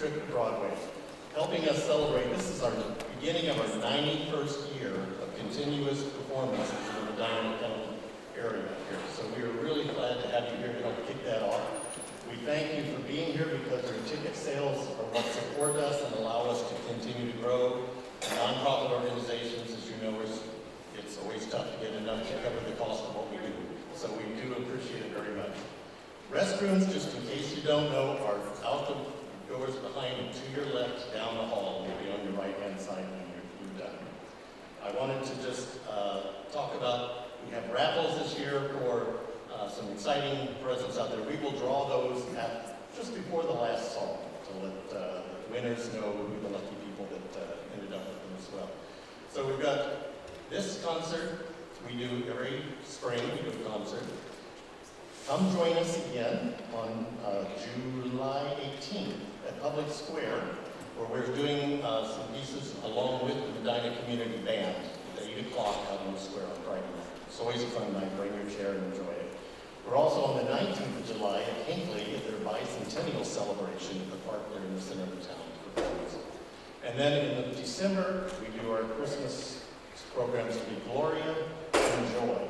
trip to Broadway, helping us celebrate. This is our beginning of our 91st year of continuous performances in the Medina area here. So we are really glad to have you here to help kick that off. We thank you for being here because your ticket sales are what support us and allow us to continue to grow. Nonprofit organizations, as you know, it's always tough to get enough to cover the cost of what we do. So we do appreciate it very much. Restrooms, just in case you don't know, are out the doors behind you, to your left, down the hall, maybe on your right-hand side when you're done. I wanted to just talk about, we have raffles this year for some exciting presents out there. We will draw those just before the last song to let the winners know who the lucky people that ended up with them as well. So we've got this concert we do every spring. We do a concert. Come join us again on July 18th at Public Square, where we're doing some pieces along with the Medina Community Band at 8 o'clock out on the square on Friday night. It's always a fun night. Bring your chair and enjoy it. We're also on the 19th of July at Hinckley at their bicentennial celebration at the park there in the center of town. And then in December, we do our Christmas programs to be Gloria and Joy.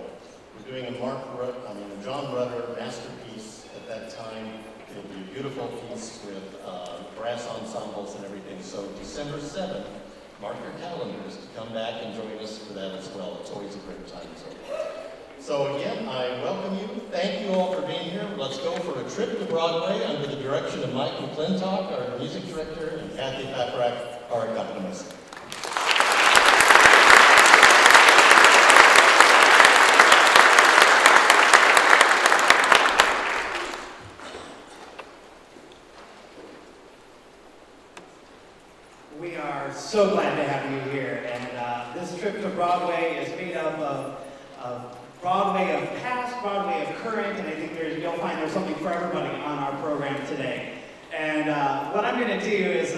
We're doing a John Rutter masterpiece at that time. It'll be a beautiful piece with brass ensembles and everything. So December 7th, mark your calendars to come back and join us for that as well. It's always a great time. So again, I welcome you. Thank you all for being here. Let's go for a trip to Broadway under the direction of Mike McClintock, our music director, and Kathy Paparak, our accompanist. We are so glad to have you here, and this trip to Broadway is made up of Broadway of past, Broadway of current, and I think you'll find there's something for everybody on our program today. And what I'm going to do is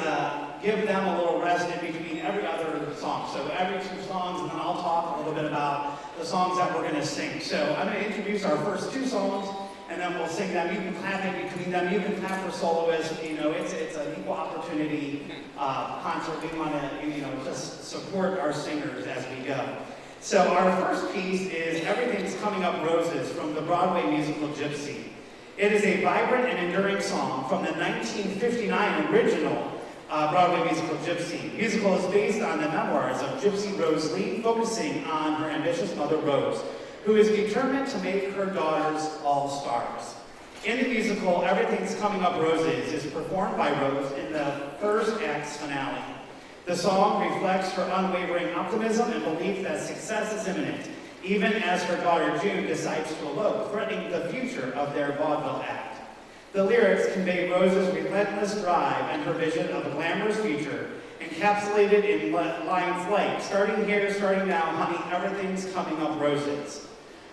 give them a little rest in between every other song. So every two songs, and then I'll talk a little bit about the songs that we're going to sing. So I'm going to introduce our first two songs, and then we'll sing them. You can clap in between them. You can clap for soloists. You know, it's an equal opportunity concert. We want to, just support our singers as we go. So our first piece is Everything's Coming Up Roses from the Broadway musical Gypsy. It is a vibrant and enduring song from the 1959 original Broadway musical Gypsy. The musical is based on the memoirs of Gypsy Rose Lee, focusing on her ambitious mother Rose, who is determined to make her daughters all stars. In the musical, Everything's Coming Up Roses is performed by Rose in the first act's finale. The song reflects her unwavering optimism and belief that success is imminent, even as her daughter June decides to elope, threatening the future of their vaudeville act. The lyrics convey Rose's relentless drive and her vision of a glamorous future, encapsulated in lines like, "Starting here, starting now, honey, everything's coming up roses."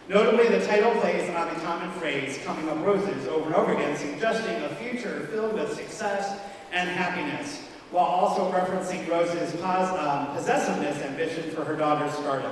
Notably, the title plays on the common phrase, "coming up roses," over and over again, suggesting a future filled with success and happiness, while also referencing Rose's possessiveness ambition for her daughter's stardom.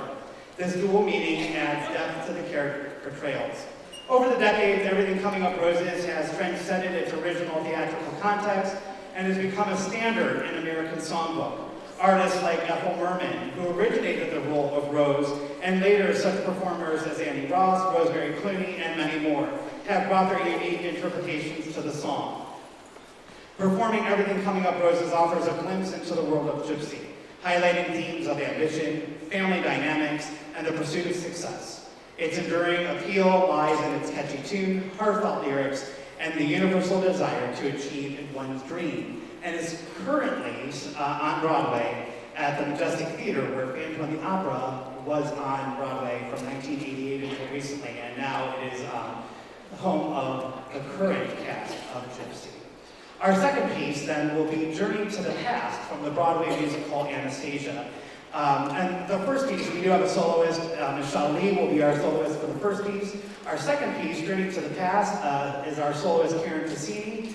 This dual meaning adds depth to the character portrayals. Over the decades, Everything Coming Up Roses has transcended its original theatrical context and has become a standard in American songbook. Artists like Ethel Merman, who originated the role of Rose, and later such performers as Annie Ross, Rosemary Clooney, and many more, have brought their unique interpretations to the song. Performing Everything Coming Up Roses offers a glimpse into the world of Gypsy, highlighting themes of ambition, family dynamics, and the pursuit of success. Its enduring appeal lies in its catchy tune, heartfelt lyrics, and the universal desire to achieve one's dream, and is currently on Broadway at the Majestic Theater, where Phantom of the Opera was on Broadway from 1988 until recently, and now it is the home of the current cast of Gypsy. Our second piece, then, will be Journey to the Past from the Broadway musical Anastasia. And the first piece, we do have a soloist. Michelle Lee will be our soloist for the first piece. Our second piece, Journey to the Past, is our soloist Karen Cassini.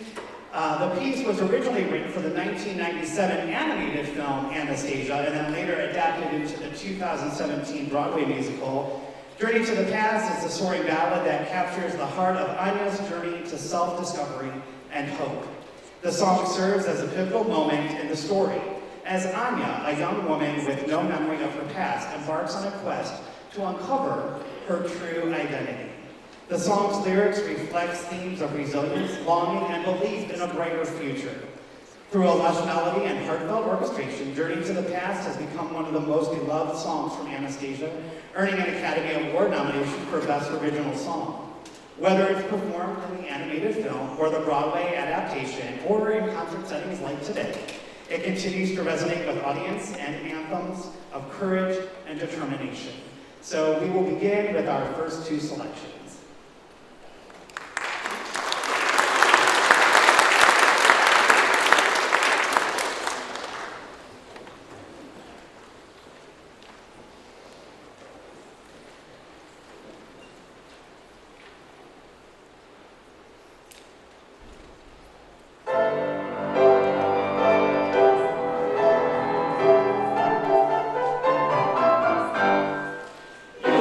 The piece was originally written for the 1997 animated film Anastasia, and then later adapted into the 2017 Broadway musical. Journey to the Past is a soaring ballad that captures the heart of Anya's journey to self-discovery and hope. The song serves as a pivotal moment in the story, as Anya, a young woman with no memory of her past, embarks on a quest to uncover her true identity. The song's lyrics reflect themes of resilience, longing, and belief in a brighter future. Through a lush melody and heartfelt orchestration, Journey to the Past has become one of the most beloved songs from Anastasia, earning an Academy Award nomination for Best Original Song. Whether it's performed in the animated film or the Broadway adaptation or in concert settings like today, it continues to resonate with audience and anthems of courage and determination. So we will begin with our first two selections. You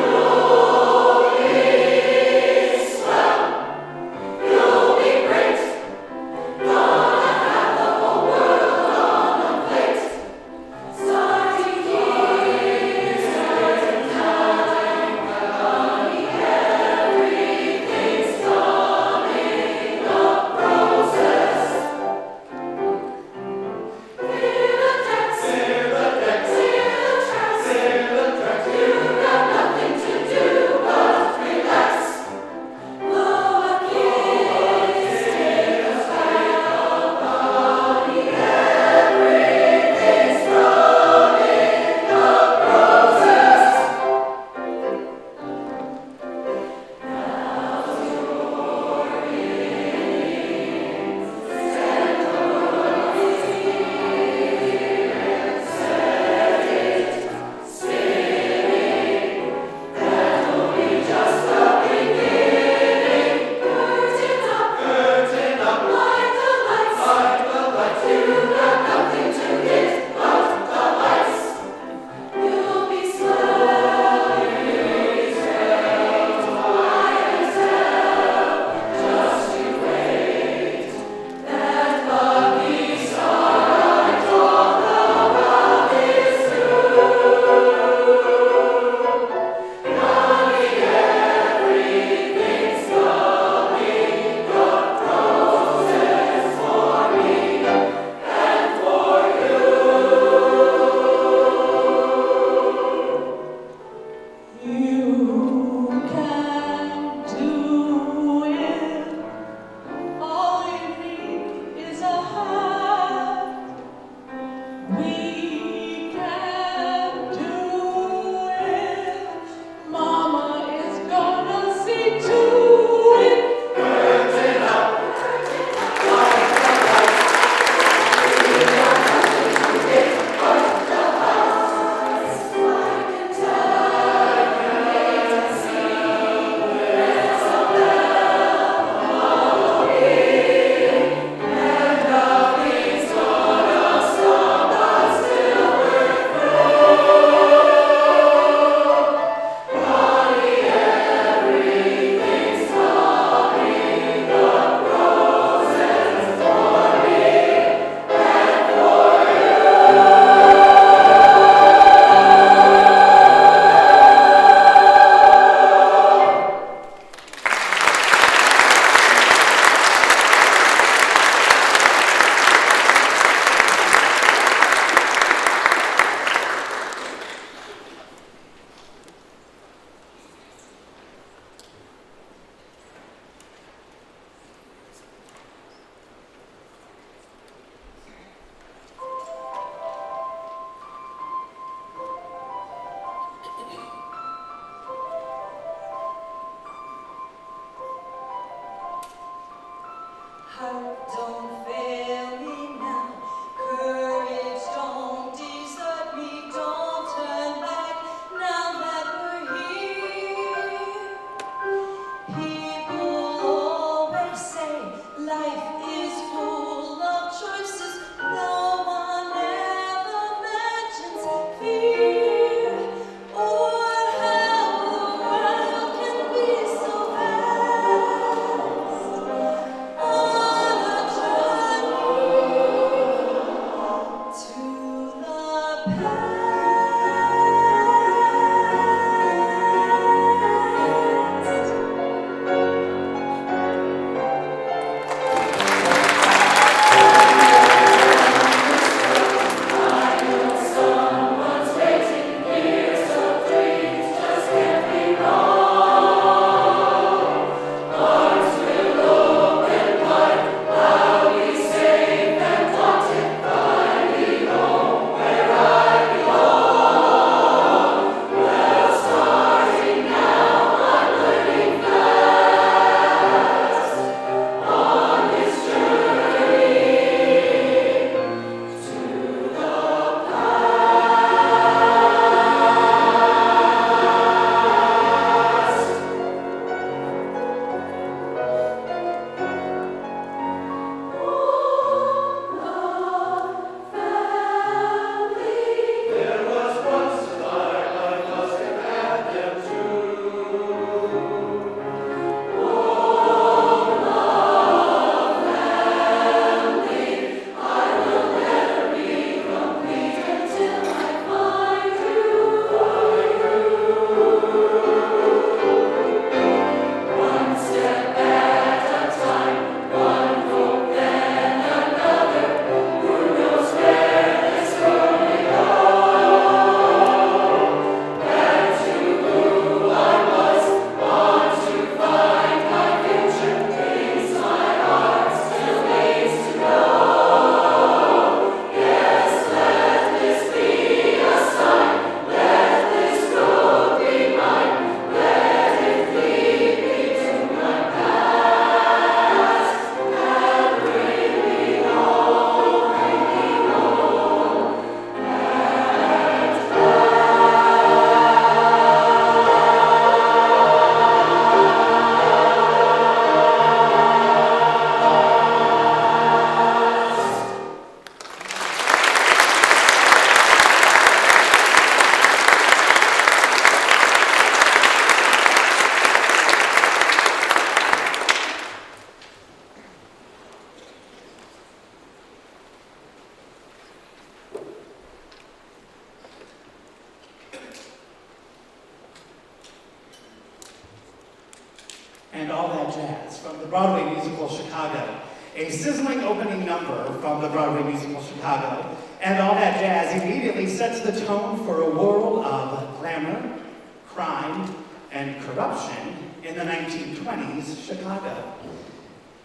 and All That Jazz from the Broadway musical Chicago. A sizzling opening number from the Broadway musical Chicago, and All That Jazz immediately sets the tone for a world of glamour, crime, and corruption in the 1920s Chicago.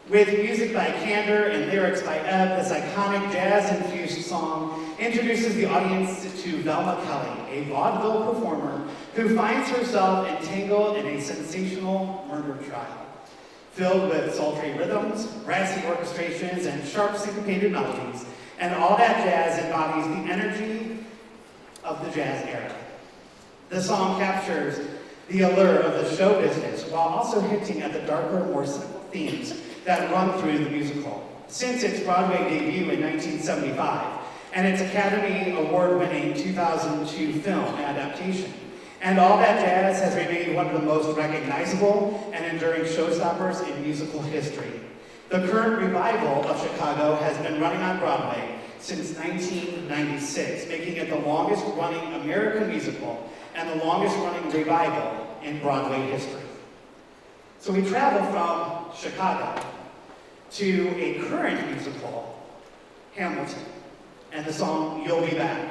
With music by Kander and lyrics by Ebb, this iconic jazz-infused song introduces the audience to Velma Kelly, a vaudeville performer who finds herself entangled in a sensational murder trial. Filled with sultry rhythms, brassy orchestrations, and sharp syncopated melodies, and All That Jazz embodies the energy of the jazz era. The song captures the allure of the show business while also hinting at the darker, more simple themes that run through the musical. Since its Broadway debut in 1975 and its Academy Award-winning 2002 film adaptation, and All That Jazz has remained one of the most recognizable and enduring showstoppers in musical history. The current revival of Chicago has been running on Broadway since 1996, making it the longest-running American musical and the longest-running revival in Broadway history. So we travel from Chicago to a current musical, Hamilton, and the song You'll Be Back.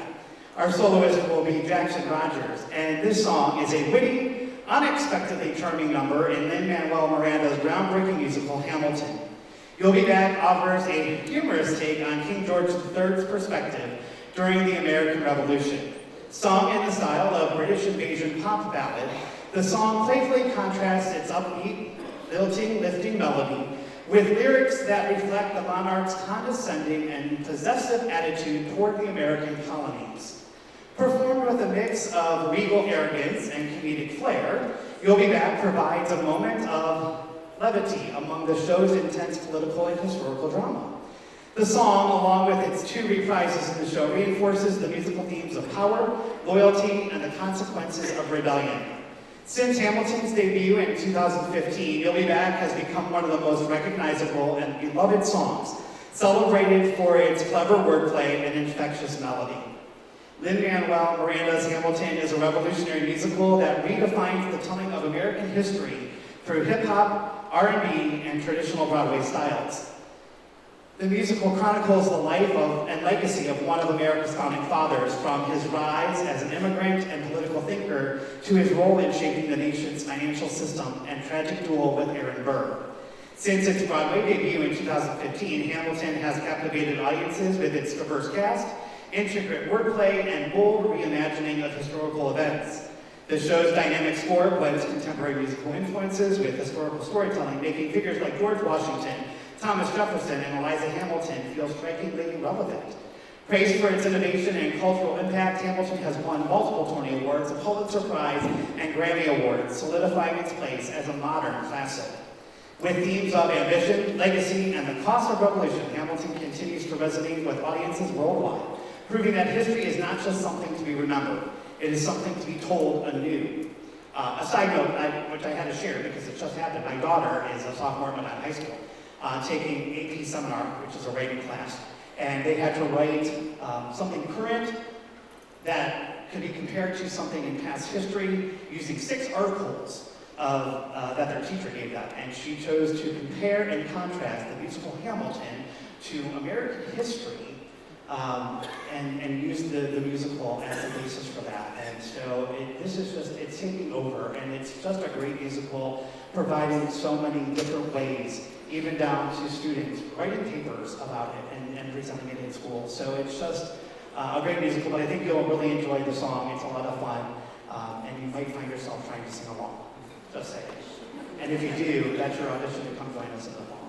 Our soloist will be Jackson Rogers, and this song is a witty, unexpectedly charming number in Lin-Manuel Miranda's groundbreaking musical, Hamilton. You'll Be Back offers a humorous take on King George III's perspective during the American Revolution. Sung in the style of British invasion pop ballad, the song playfully contrasts its upbeat, lifting melody with lyrics that reflect the monarch's condescending and possessive attitude toward the American colonies. Performed with a mix of regal arrogance and comedic flair, You'll Be Back provides a moment of levity among the show's intense political and historical drama. The song, along with its two reprises in the show, reinforces the musical themes of power, loyalty, and the consequences of rebellion. Since Hamilton's debut in 2015, You'll Be Back has become one of the most recognizable and beloved songs, celebrated for its clever wordplay and infectious melody. Lin-Manuel Miranda's Hamilton is a revolutionary musical that redefines the telling of American history through hip-hop, R&B, and traditional Broadway styles. The musical chronicles the life and legacy of one of America's founding fathers, from his rise as an immigrant and political thinker to his role in shaping the nation's financial system and tragic duel with Aaron Burr. Since its Broadway debut in 2015, Hamilton has captivated audiences with its diverse cast, intricate wordplay, and bold reimagining of historical events. The show's dynamic score blends contemporary musical influences with historical storytelling, making figures like George Washington, Thomas Jefferson, and Eliza Hamilton feel strikingly relevant. Praised for its innovation and cultural impact, Hamilton has won multiple Tony Awards, a Pulitzer Prize, and Grammy Awards, solidifying its place as a modern classic. With themes of ambition, legacy, and the cost of revolution, Hamilton continues to resonate with audiences worldwide, proving that history is not just something to be remembered, it is something to be told anew. A side note, which I had to share because it just happened, my daughter is a sophomore at Medina High School, taking AP seminar, which is a writing class, and they had to write something current that could be compared to something in past history using 6 articles that their teacher gave them, and she chose to compare and contrast the musical Hamilton to American history and use the musical as the basis for that. And so it's taking over, and it's just a great musical, providing so many different ways, even down to students writing papers about it and presenting it in school. So it's just a great musical, but I think you'll really enjoy the song. It's a lot of fun, and you might find yourself trying to sing along. Just say it. And if you do, that's your audition to come join us in the fall.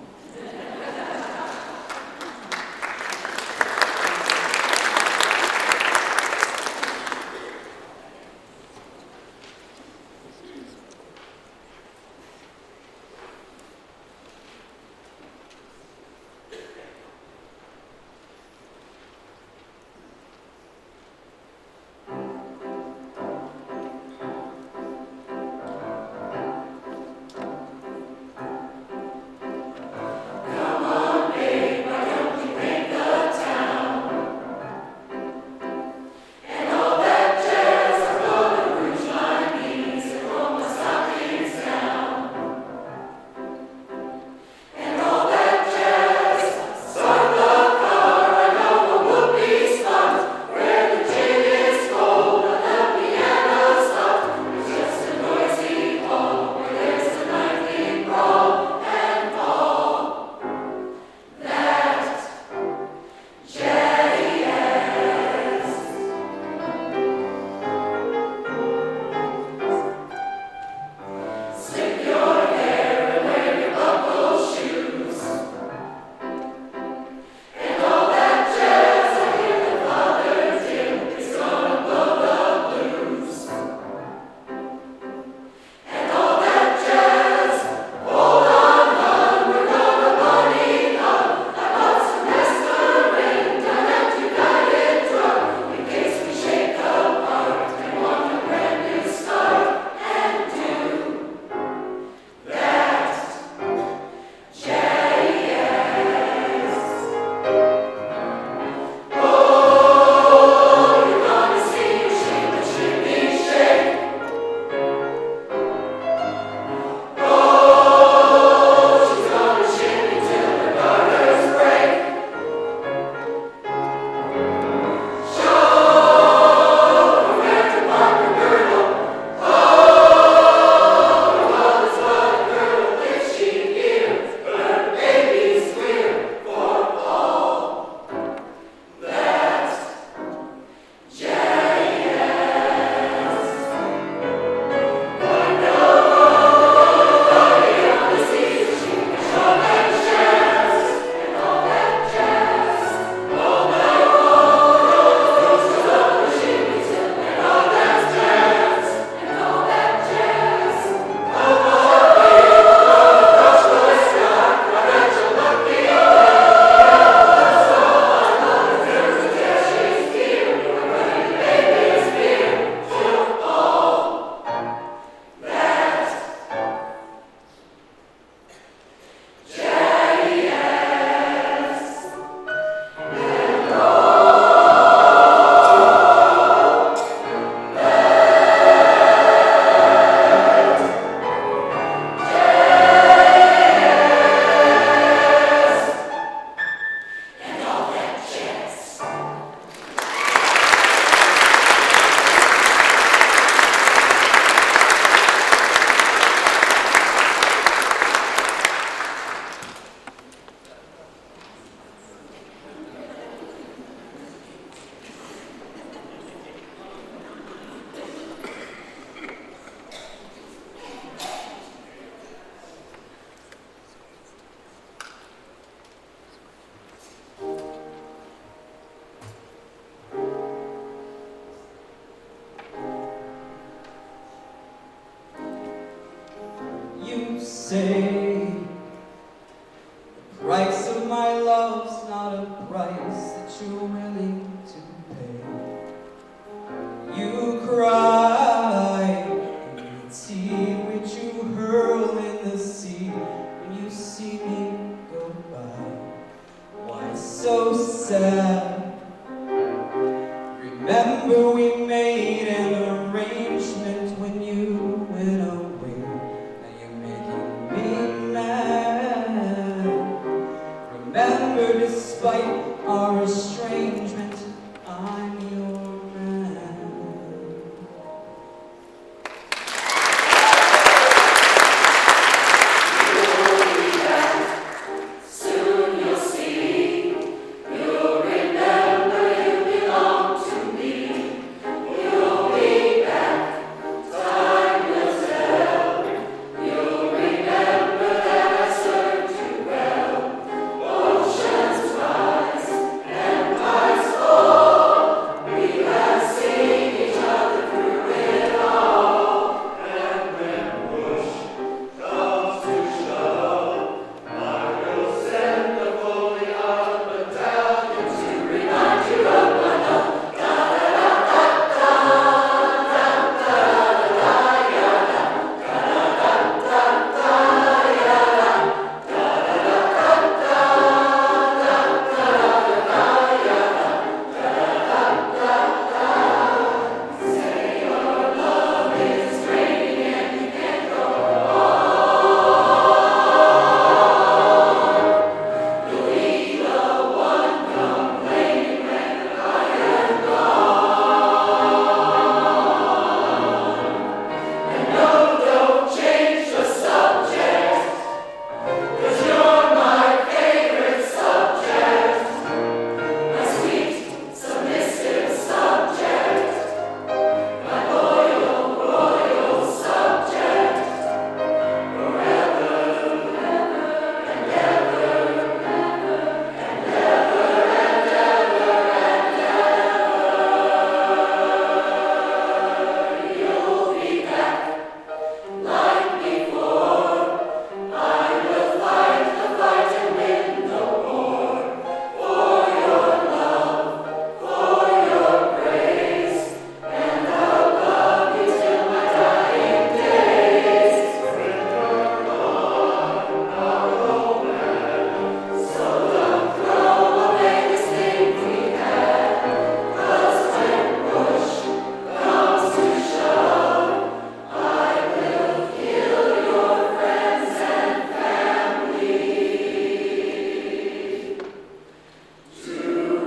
Come on. say the price of my love's not a price that you're willing to pay. You cry in the tea which you hurl in the sea when you see me go by. Why so sad? Remember we made an arrangement when you went away. Now you're making me mad. Remember, despite our estrangement, I'm your man. Soon you'll see, you'll remember you belong to me. You'll be back, time will tell. You'll remember that I served you well. Oceans rise, empires fall. We have seen each other through it all. And when push comes to shove, I will send the fully armed battalion to remind you of my love. Say your love is raining and you can't go on. You'll be the one complaining when I am gone. And no, don't change the subject, 'cause you're my favorite subject. My sweet, submissive subject. My loyal, loyal subject. Forever, ever, and ever, ever, and ever, and ever, and ever. You'll be back like before. I will fight the fight and win the war. For your love, for your praise, and I'll love you till my dying days. When you're gone, I'll go mad. So don't throw away this thing we had. 'Cause when push comes to shove, I will kill your friends and family to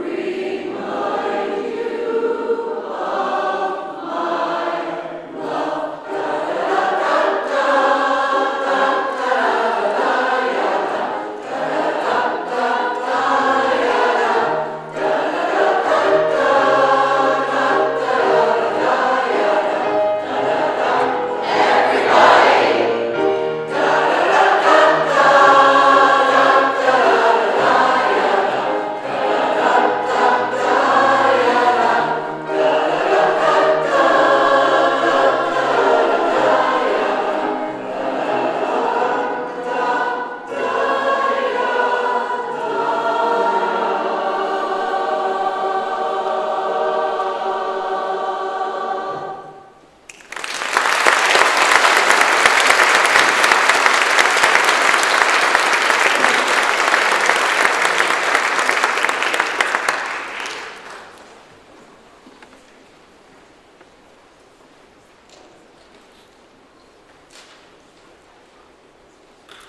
remind you of my love.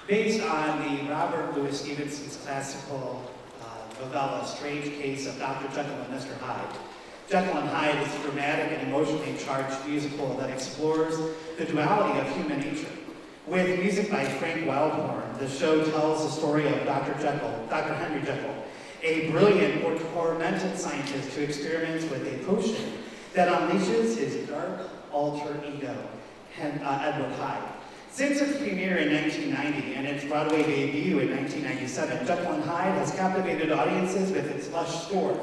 Based on the Robert Louis Stevenson's classical novella, Strange Case of Dr. Jekyll and Mr. Hyde. Jekyll and Hyde is a dramatic and emotionally charged musical that explores the duality of human nature. With music by Frank Wildhorn, the show tells the story of Dr. Henry Jekyll, a brilliant or tormented scientist who experiments with a potion that unleashes his dark alter ego, Edward Hyde. Since its premiere in 1990 and its Broadway debut in 1997, Jekyll and Hyde has captivated audiences with its lush score,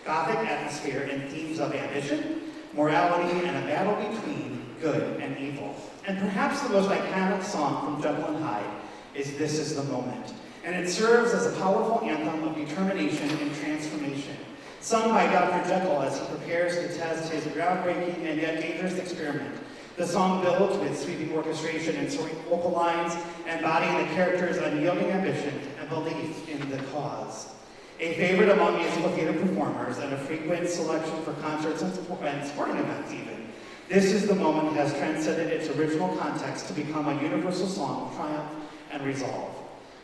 gothic atmosphere, and themes of ambition, morality, and a battle between good and evil. And perhaps the most iconic song from Jekyll and Hyde is This Is the Moment. And it serves as a powerful anthem of determination and transformation, sung by Dr. Jekyll as he prepares to test his groundbreaking and yet dangerous experiment. The song builds with sweeping orchestration and soaring vocal lines, embodying the character's unyielding ambition and belief in the cause. A favorite among musical theater performers and a frequent selection for concerts and sporting events even, This Is the Moment has transcended its original context to become a universal song of triumph and resolve.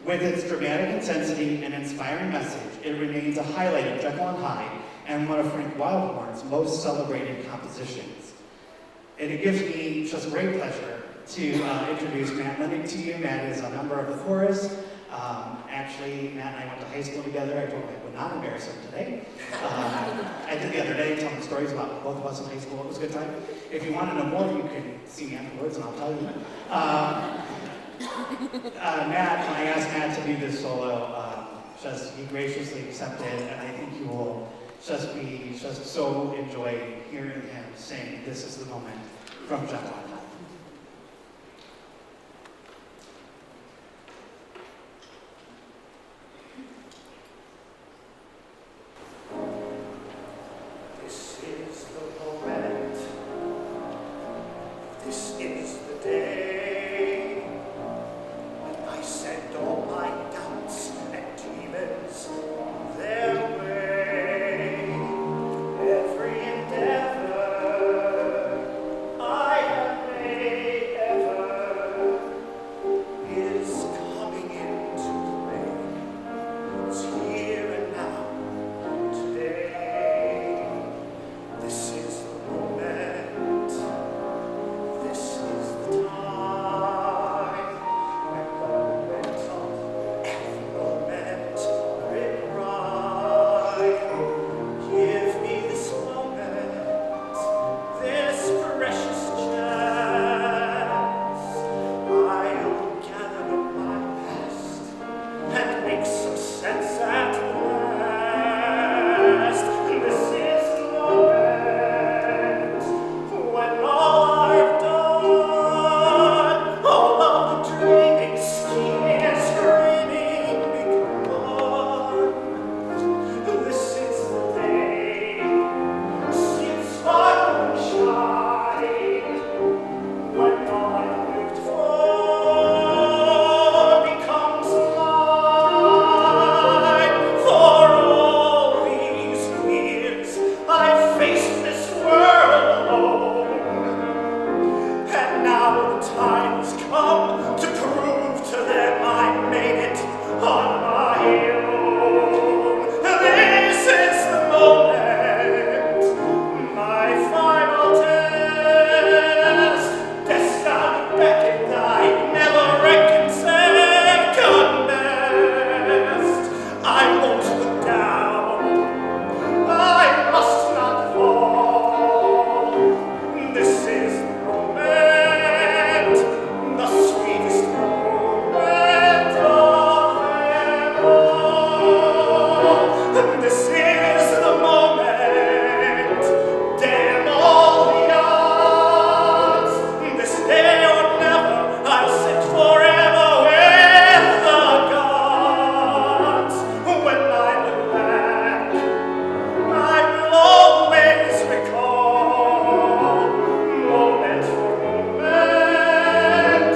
With its dramatic intensity and inspiring message, it remains a highlight of Jekyll and Hyde and one of Frank Wildhorn's most celebrated compositions. And it gives me just great pleasure to introduce Matt Lennick to you. Matt is a member of the chorus. Actually, Matt and I went to high school together. I told him I would not embarrass him today. I did the other day, telling stories about both of us in high school. It was a good time. If you want to know more, you can see me afterwards and I'll tell you. Matt, when I asked Matt to do this solo, he graciously accepted, and I think you will just so enjoy hearing him sing This Is the Moment from Jekyll and Hyde. This is the moment. This is the day when I send all my doubts and demons their way. Every endeavor I have made ever is coming into play. It's here and now, today. This is the moment. This is the time. And the moment of every moment written right. Give me this moment, this precious chance. I'll gather up my past and make some sense at last. This is the moment when all I've done, all of the dreaming, scheming, and screaming become gone. This is the day, see it sparkle and shine, when all I've lived for becomes mine. For all these years I've faced this world alone, and now the time has come to prove to them I made it on my own. This is the moment, my final test. Destined back and I never reckoned second best. I won't look down, I must not fall. This is the moment, the sweetest moment of them all. This is the moment, damn all the odds. This day or never, I'll sit forever with the gods. When I look back, I will always recall, moment for moment,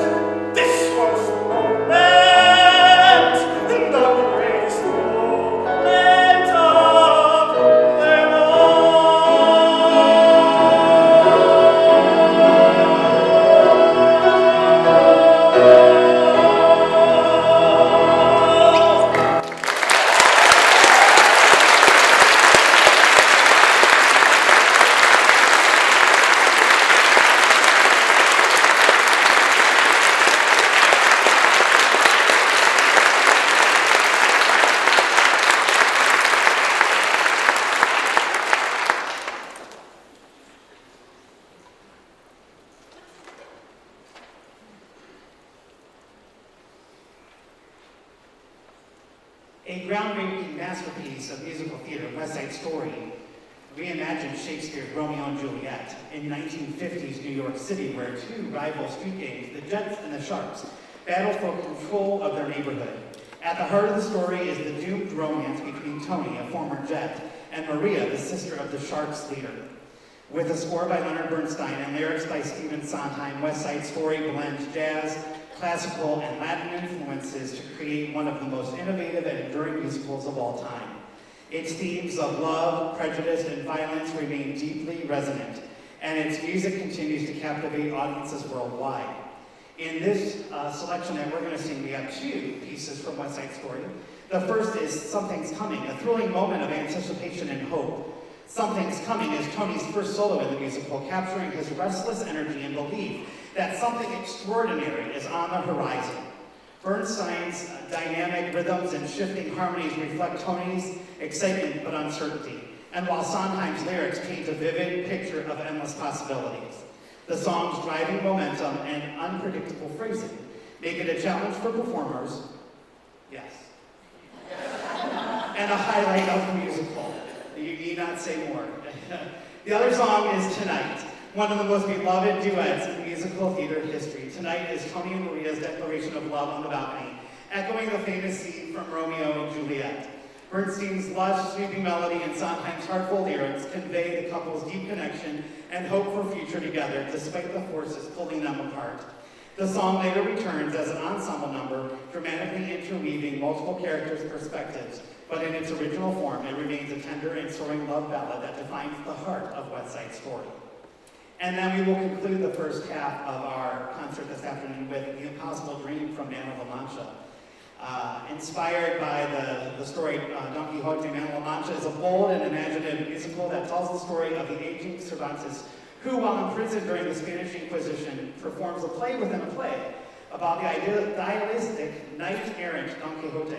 this was the moment, the greatest moment of them all. A groundbreaking masterpiece of musical theater, West Side Story, reimagined Shakespeare's Romeo and Juliet in 1950s New York City, where two rival street gangs, the Jets and the Sharks, battle for control of their neighborhood. At the heart of the story is the doomed romance between Tony, a former Jet, and Maria, the sister of the Sharks leader. With a score by Leonard Bernstein and lyrics by Stephen Sondheim, West Side Story blends jazz, classical, and Latin influences to create one of the most innovative and enduring musicals of all time. Its themes of love, prejudice, and violence remain deeply resonant, and its music continues to captivate audiences worldwide. In this selection that we're going to sing, we have two pieces from West Side Story. The first is Something's Coming, a thrilling moment of anticipation and hope. Something's Coming is Tony's first solo in the musical, capturing his restless energy and belief that something extraordinary is on the horizon. Bernstein's dynamic rhythms and shifting harmonies reflect Tony's excitement but uncertainty, and while Sondheim's lyrics paint a vivid picture of endless possibilities. The song's driving momentum and unpredictable phrasing make it a challenge for performers, yes, and a highlight of the musical. You need not say more. The other song is Tonight, one of the most beloved duets in musical theater history. Tonight is Tony and Maria's declaration of love on the balcony, echoing the famous scene from Romeo and Juliet. Bernstein's lush, sweeping melody and Sondheim's heartful lyrics convey the couple's deep connection and hope for future together, despite the forces pulling them apart. The song later returns as an ensemble number, dramatically interweaving multiple characters' perspectives, but in its original form, it remains a tender and soaring love ballad that defines the heart of West Side Story. And then we will conclude the first half of our concert this afternoon with The Impossible Dream from Man of La Mancha. Inspired by the story Don Quixote, Man of La Mancha is a bold and imaginative musical that tells the story of the aging Cervantes, who, while in prison during the Spanish Inquisition, performs a play within a play about the idealistic knight-errant Don Quixote.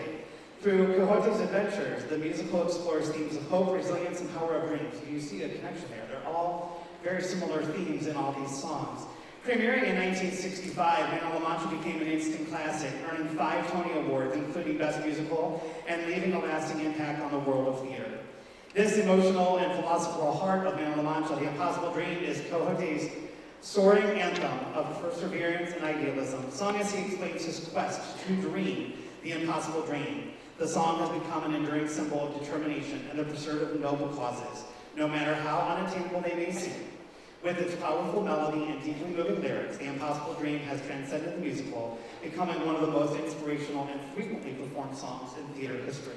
Through Quixote's adventures, the musical explores themes of hope, resilience, and power of dreams. You see a connection there. They're all very similar themes in all these songs. Premiering in 1965, Man of La Mancha became an instant classic, earning 5 Tony Awards, including Best Musical, and leaving a lasting impact on the world of theater. This emotional and philosophical heart of Man of La Mancha, The Impossible Dream, is Quixote's soaring anthem of perseverance and idealism, sung as he explains his quest to dream the impossible dream. The song has become an enduring symbol of determination and the pursuit of noble causes, no matter how unattainable they may seem. With its powerful melody and deeply moving lyrics, The Impossible Dream has transcended the musical, becoming one of the most inspirational and frequently performed songs in theater history.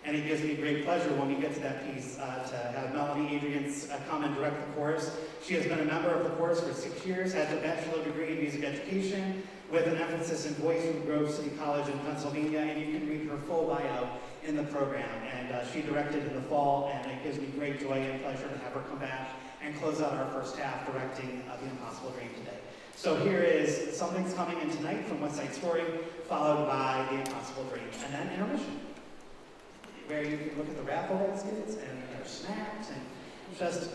And it gives me great pleasure when we get to that piece to have Melanie Adrians come and direct the chorus. She has been a member of the chorus for 6 years, has a bachelor degree in music education with an emphasis in voice from Grove City College in Pennsylvania, and you can read her full bio in the program. And she directed in the fall, and it gives me great joy and pleasure to have her come back and close out our first half directing The Impossible Dream today. So here is Something's Coming in Tonight from West Side Story, followed by The Impossible Dream, and then intermission, where you can look at the raffle baskets and their snacks and just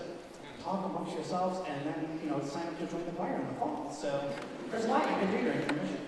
talk amongst yourselves, and then sign up to join the choir in the fall. So there's a lot you can do during intermission.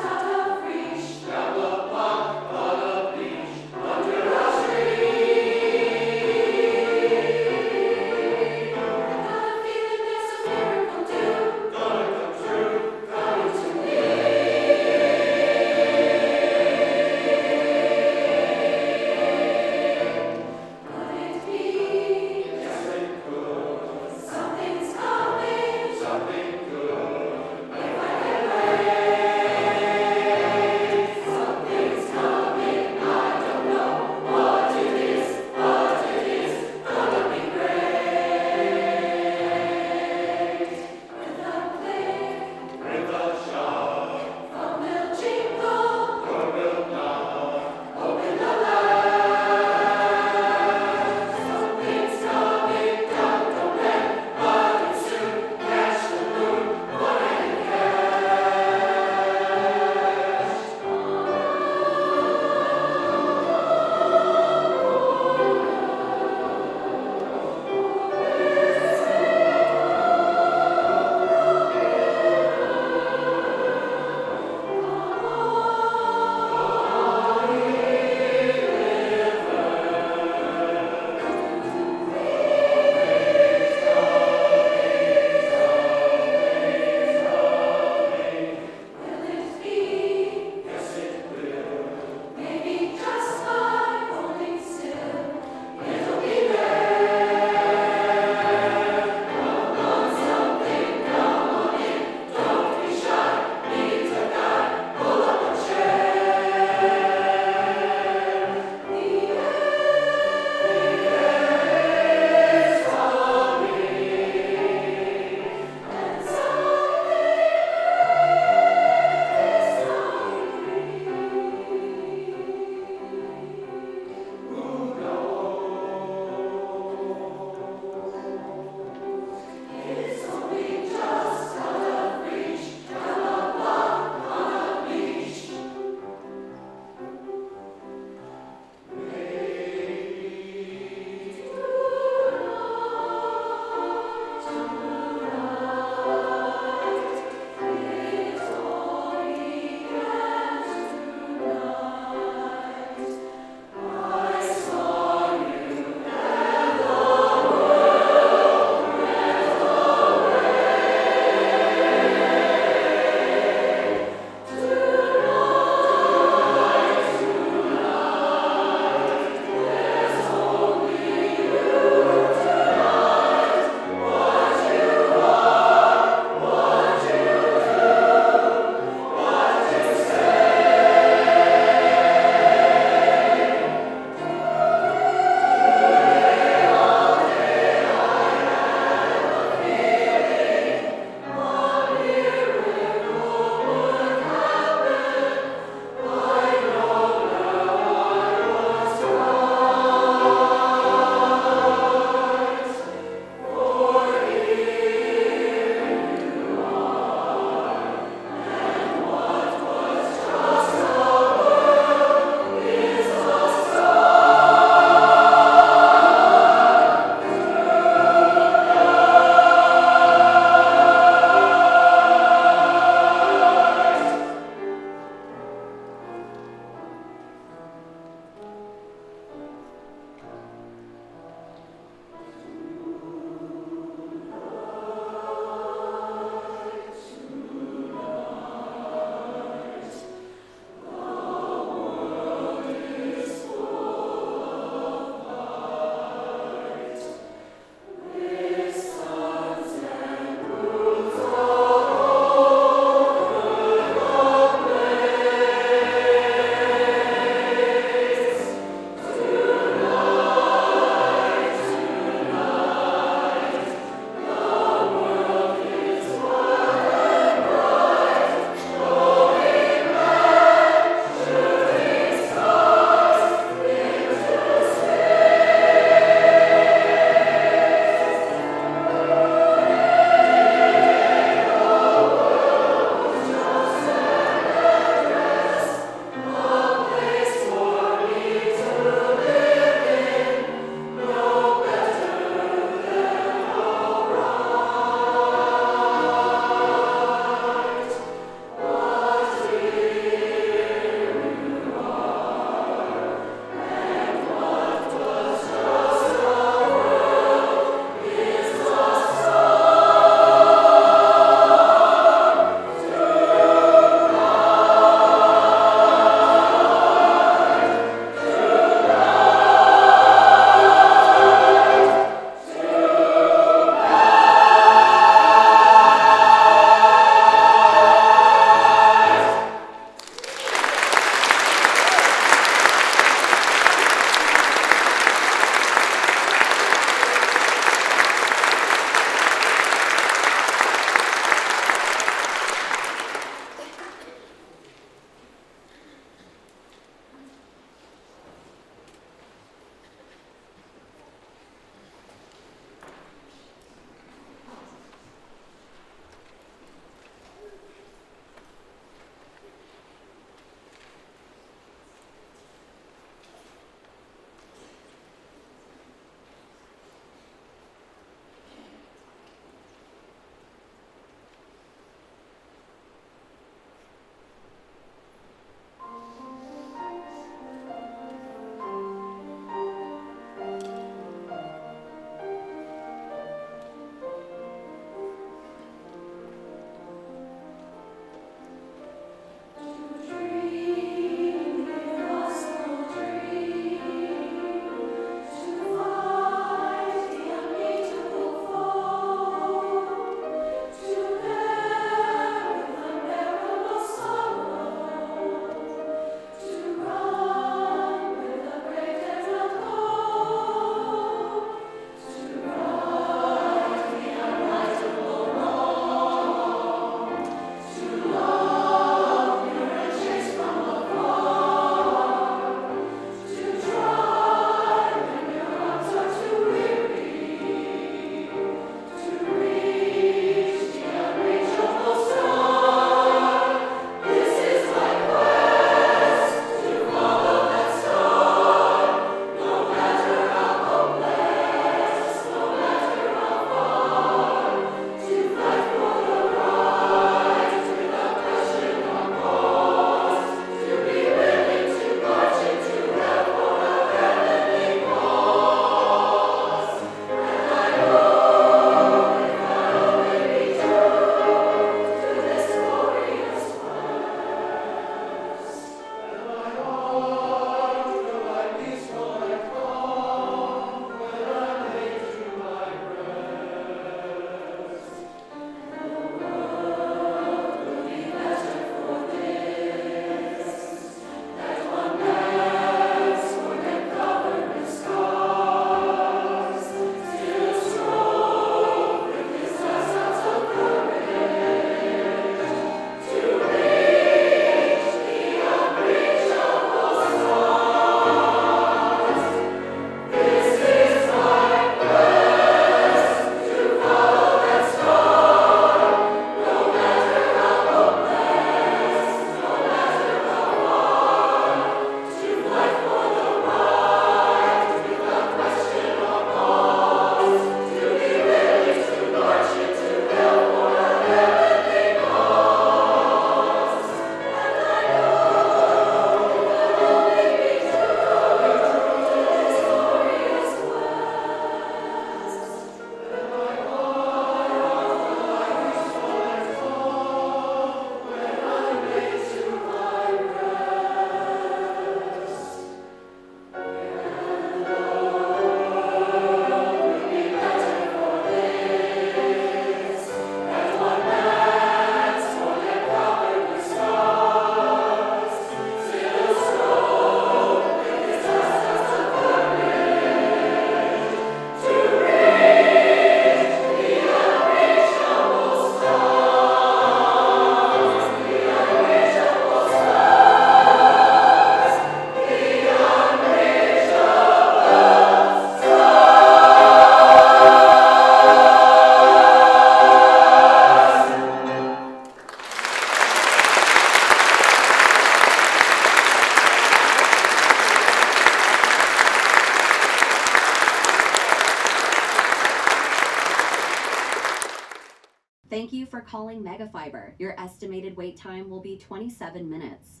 Thank you for calling Megafiber. Your estimated wait time will be 27 minutes.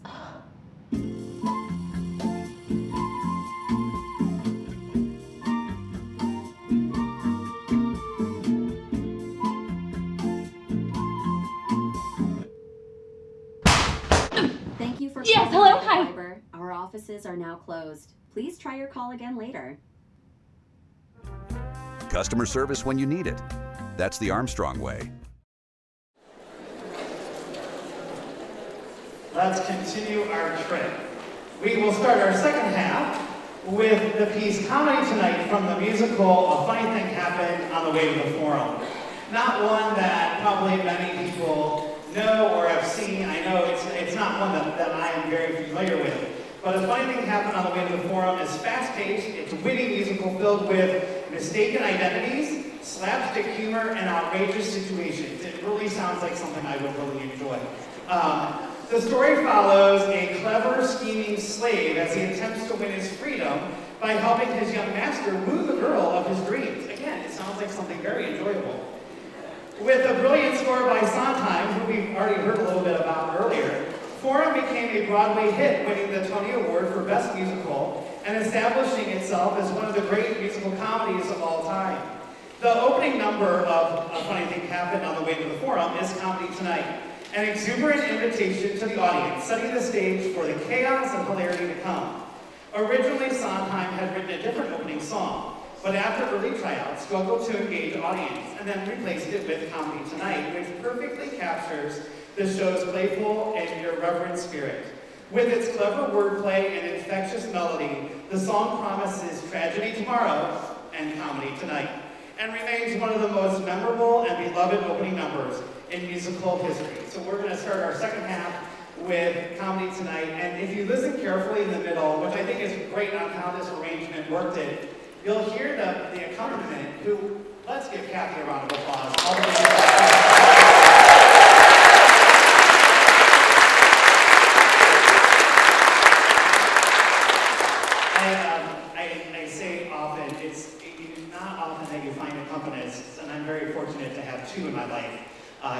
Thank you for Yes, calling hello, hi. Megafiber. Our offices are now closed. Please try your call again later. Customer service when you need it. That's the Armstrong way. Let's continue our trip. We will start our second half with the piece Comedy Tonight from the musical A Funny Thing Happened on the Way to the Forum. Not one that probably many people know or have seen. I know it's not one that I am very familiar with. But A Funny Thing Happened on the Way to the Forum is fast-paced, it's a witty musical filled with mistaken identities, slapstick humor, and outrageous situations. It really sounds like something I would really enjoy. The story follows a clever, scheming slave as he attempts to win his freedom by helping his young master woo the girl of his dreams. Again, it sounds like something very enjoyable. With a brilliant score by Sondheim, who we've already heard a little bit about earlier, Forum became a Broadway hit, winning the Tony Award for Best Musical and establishing itself as one of the great musical comedies of all time. The opening number of A Funny Thing Happened on the Way to the Forum is Comedy Tonight, an exuberant invitation to the audience, setting the stage for the chaos and hilarity to come. Originally, Sondheim had written a different opening song, but after early tryouts, struggled to engage the audience, and then replaced it with Comedy Tonight, which perfectly captures the show's playful and irreverent spirit. With its clever wordplay and infectious melody, the song promises tragedy tomorrow and comedy tonight, and remains one of the most memorable and beloved opening numbers in musical history. So we're going to start our second half with Comedy Tonight, and if you listen carefully in the middle, which I think is great on how this arrangement worked it, you'll hear the accompaniment, who, let's give Kathy a round of applause. All the way to I say often, it's not often that you find accompanists, and I'm very fortunate to have two in my life,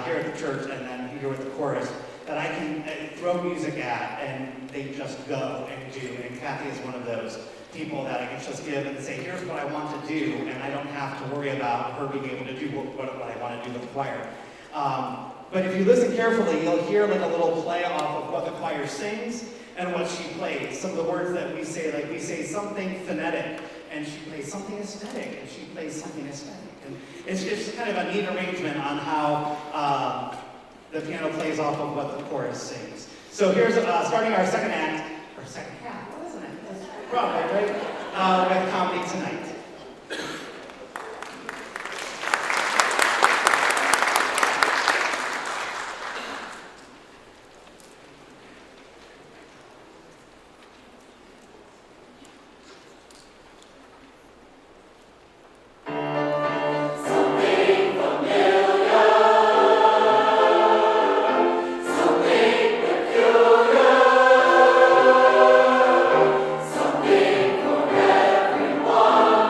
here at the church and then here with the chorus, that I can throw music at and they just go and do. And Kathy is one of those people that I can just give and say, here's what I want to do, and I don't have to worry about her being able to do what I want to do with the choir. But if you listen carefully, you'll hear like a little play off of what the choir sings and what she plays. Some of the words that we say, like we say something phonetic, and she plays something aesthetic, and she plays something aesthetic. And it's just kind of a neat arrangement on how the piano plays off of what the chorus sings. So here's starting our second act, or second half, what isn't it? It's Broadway, right? With Comedy Tonight. Something for everyone.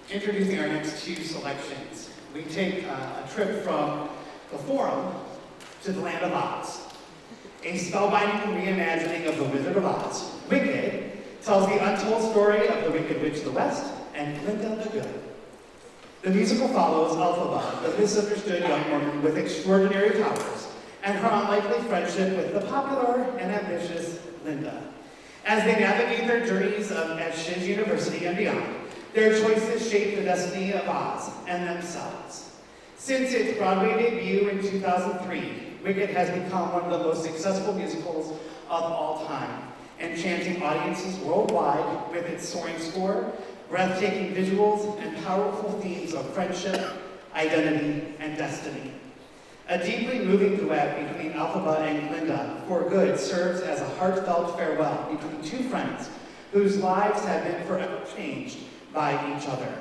Introducing our next two selections. We take a trip from the Forum to the Land of Oz. A spellbinding reimagining of The Wizard of Oz, Wicked tells the untold story of the Wicked Witch of the West and Glinda the Good. The musical follows Elphaba, the misunderstood young woman with extraordinary powers, and her unlikely friendship with the popular and ambitious Glinda. As they navigate their journeys at Shiz University and beyond, their choices shape the destiny of Oz and themselves. Since its Broadway debut in 2003, Wicked has become one of the most successful musicals of all time, enchanting audiences worldwide with its soaring score, breathtaking visuals, and powerful themes of friendship, identity, and destiny. A deeply moving duet between Elphaba and Glinda, For Good, serves as a heartfelt farewell between two friends whose lives have been forever changed by each other.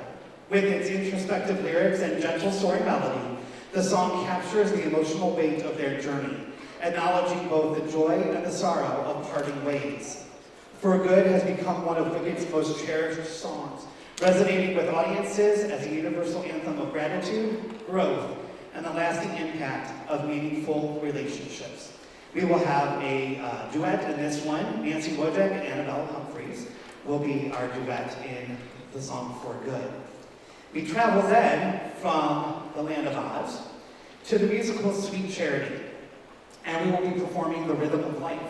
With its introspective lyrics and gentle soaring melody, the song captures the emotional weight of their journey, acknowledging both the joy and the sorrow of parting ways. For Good has become one of Wicked's most cherished songs, resonating with audiences as a universal anthem of gratitude, growth, and the lasting impact of meaningful relationships. We will have a duet in this one. Nancy Wojcik and Annabelle Humphreys will be our duet in the song For Good. We travel then from the Land of Oz to the musical Sweet Charity, and we will be performing The Rhythm of Life.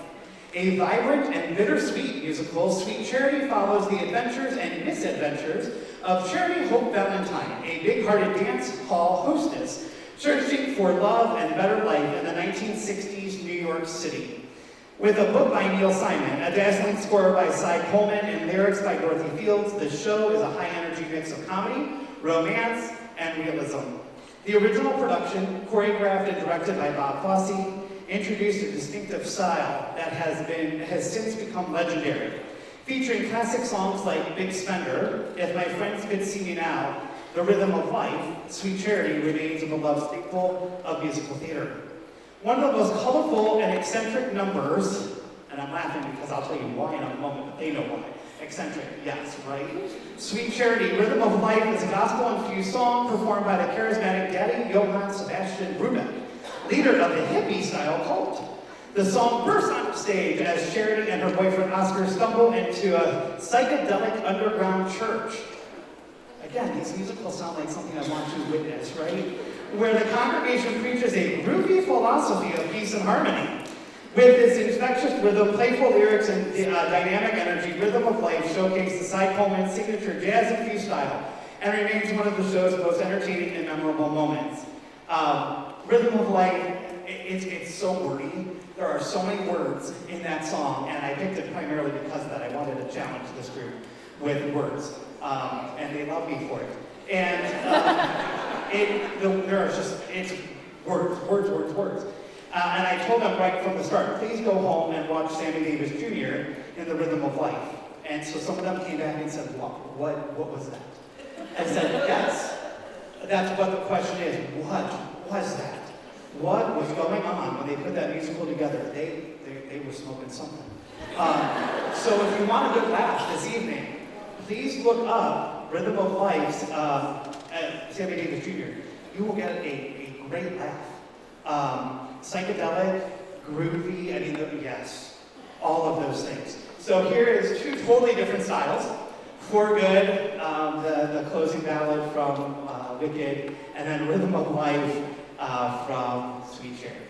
A vibrant and bittersweet musical, Sweet Charity follows the adventures and misadventures of Charity Hope Valentine, a big-hearted dance hall hostess searching for love and better life in the 1960s New York City. With a book by Neil Simon, a dazzling score by Cy Coleman, and lyrics by Dorothy Fields, the show is a high-energy mix of comedy, romance, and realism. The original production, choreographed and directed by Bob Fosse, introduced a distinctive style that has since become legendary, featuring classic songs like Big Spender, If My Friends Could See Me Now, The Rhythm of Life. Sweet Charity remains a beloved staple of musical theater. One of the most colorful and eccentric numbers, and I'm laughing because I'll tell you why in a moment, but they know why. Eccentric, yes, right? Sweet Charity, Rhythm of Life is a gospel-infused song performed by the charismatic Daddy Johann Sebastian Brubeck, leader of the hippie-style cult. The song bursts on stage as Charity and her boyfriend Oscar stumble into a psychedelic underground church. Again, these musicals sound like something I want to witness, right? Where the congregation preaches a groovy philosophy of peace and harmony. With its infectious rhythm, playful lyrics, and dynamic energy, Rhythm of Life showcased the Cy Coleman signature jazz-infused style and remains one of the show's most entertaining and memorable moments. Rhythm of Life, it's so wordy. There are so many words in that song, and I picked it primarily because of that. I wanted to challenge this group with words, and they love me for it. And it's words. And I told them right from the start, please go home and watch Sammy Davis Jr. in The Rhythm of Life. And so some of them came back and said, what was that? I said, yes, that's what the question is. What was that? What was going on when they put that musical together? They were smoking something. So if you want a good laugh this evening, please look up Rhythm of Life's Sammy Davis Jr. You will get a great laugh. Psychedelic, groovy, yes, all of those things. So here is two totally different styles. For Good, the closing ballad from Wicked, and then Rhythm of Life from Sweet Charity.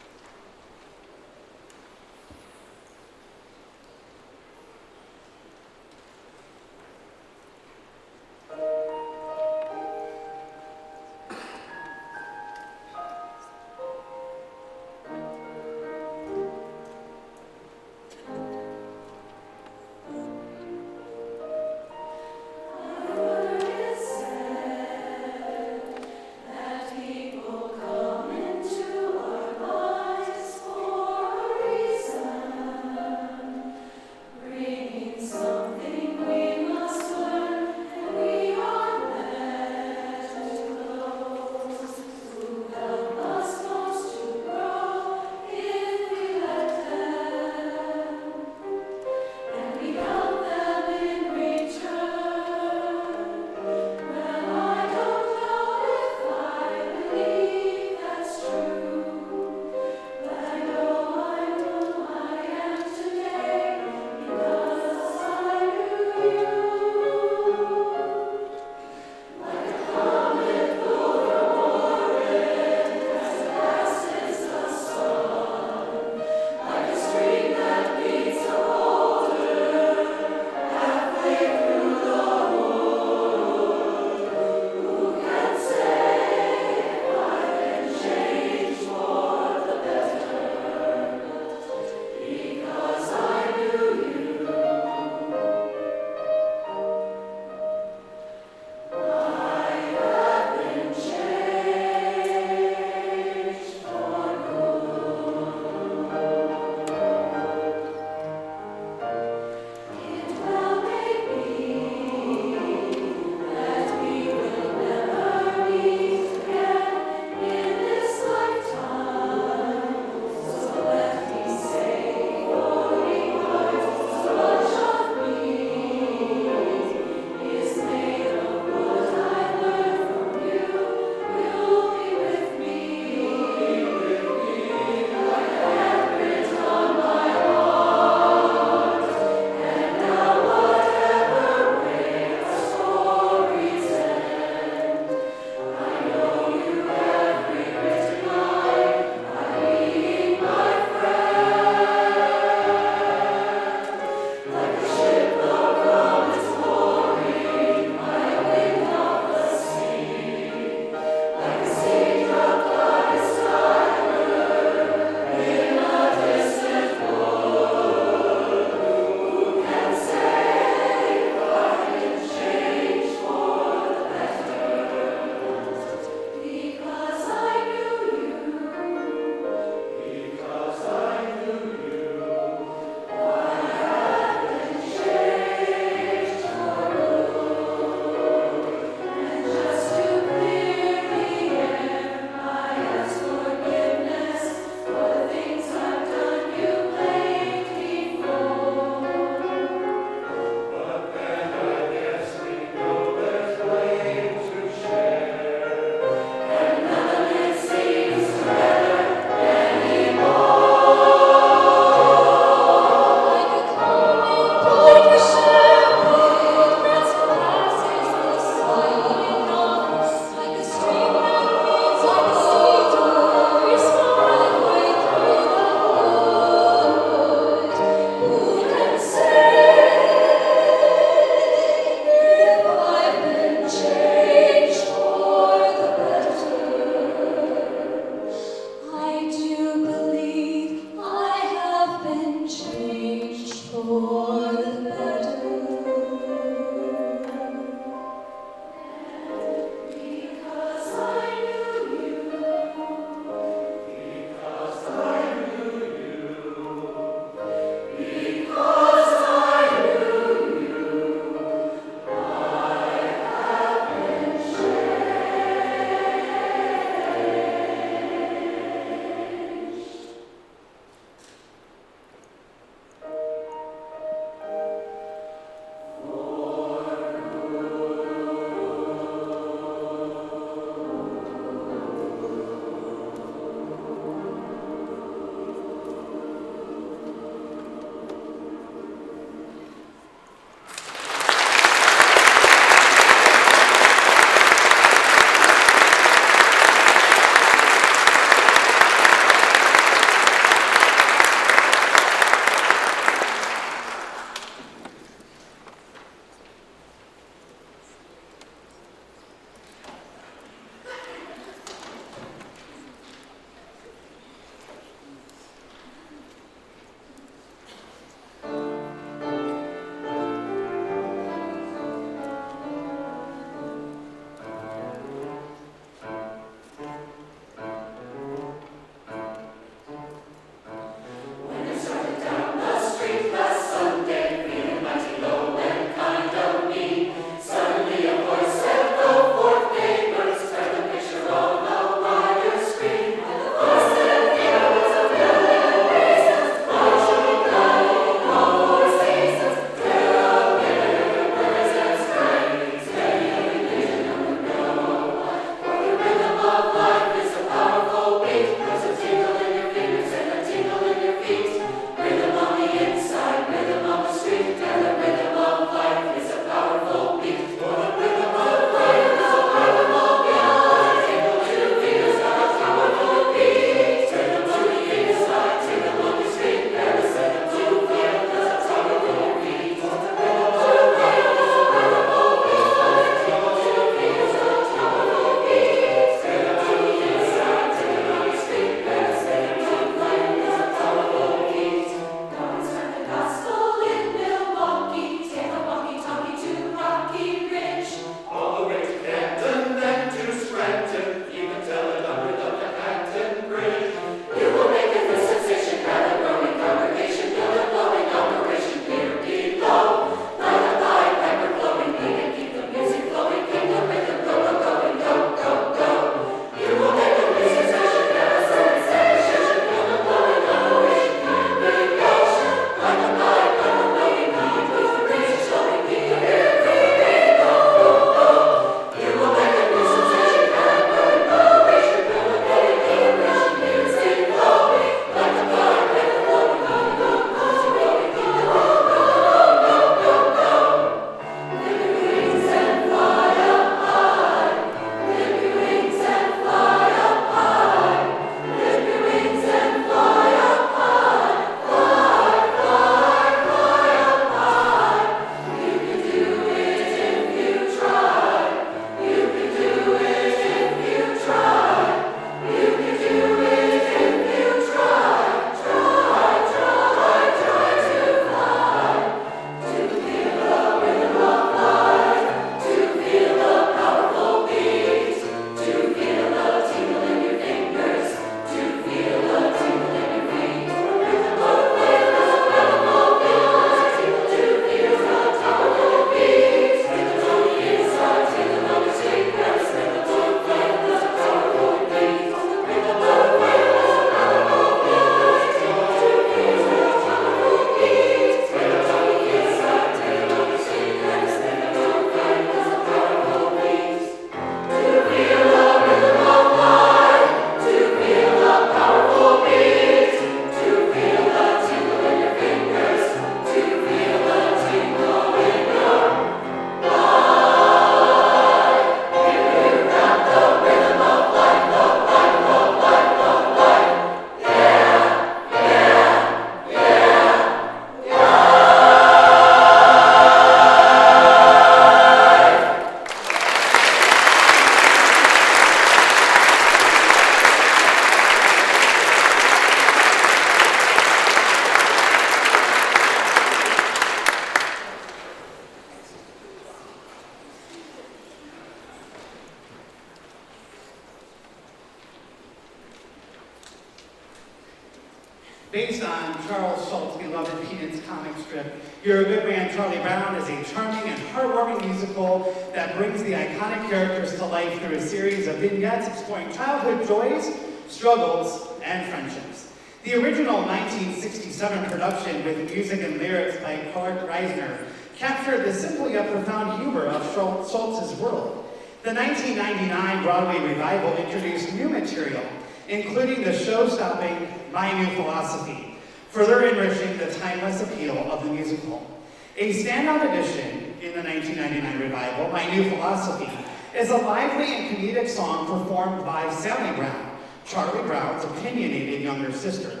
Based on Charles Schultz's beloved Peanuts comic strip, You're a Good Man, Charlie Brown is a charming and heartwarming musical that brings the iconic characters to life through a series of vignettes exploring childhood joys, struggles, and friendships. The original 1967 production with music and lyrics by Clark Reisner captured the simple yet profound humor of Schultz's world. The 1999 Broadway revival introduced new material, including the show-stopping My New Philosophy, further enriching the timeless appeal of the musical. A standout addition in the 1999 revival, My New Philosophy, is a lively and comedic song performed by Sally Brown, Charlie Brown's opinionated younger sister.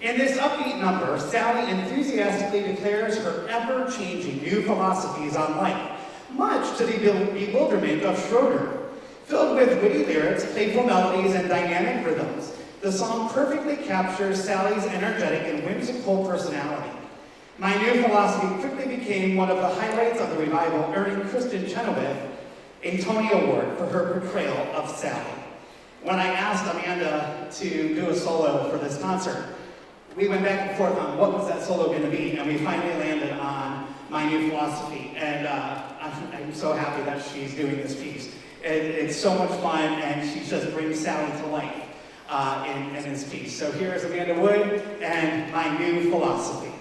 In this upbeat number, Sally enthusiastically declares her ever-changing new philosophies on life, much to the bewilderment of Schroeder. Filled with witty lyrics, playful melodies, and dynamic rhythms, the song perfectly captures Sally's energetic and whimsical personality. My New Philosophy quickly became one of the highlights of the revival, earning Kristen Chenoweth a Tony Award for her portrayal of Sally. When I asked Amanda to do a solo for this concert, we went back and forth on what was that solo going to be, and we finally landed on My New Philosophy, and I'm so happy that she's doing this piece. It's so much fun, and she just brings Sally to life in this piece. So here's Amanda Wood and My New Philosophy.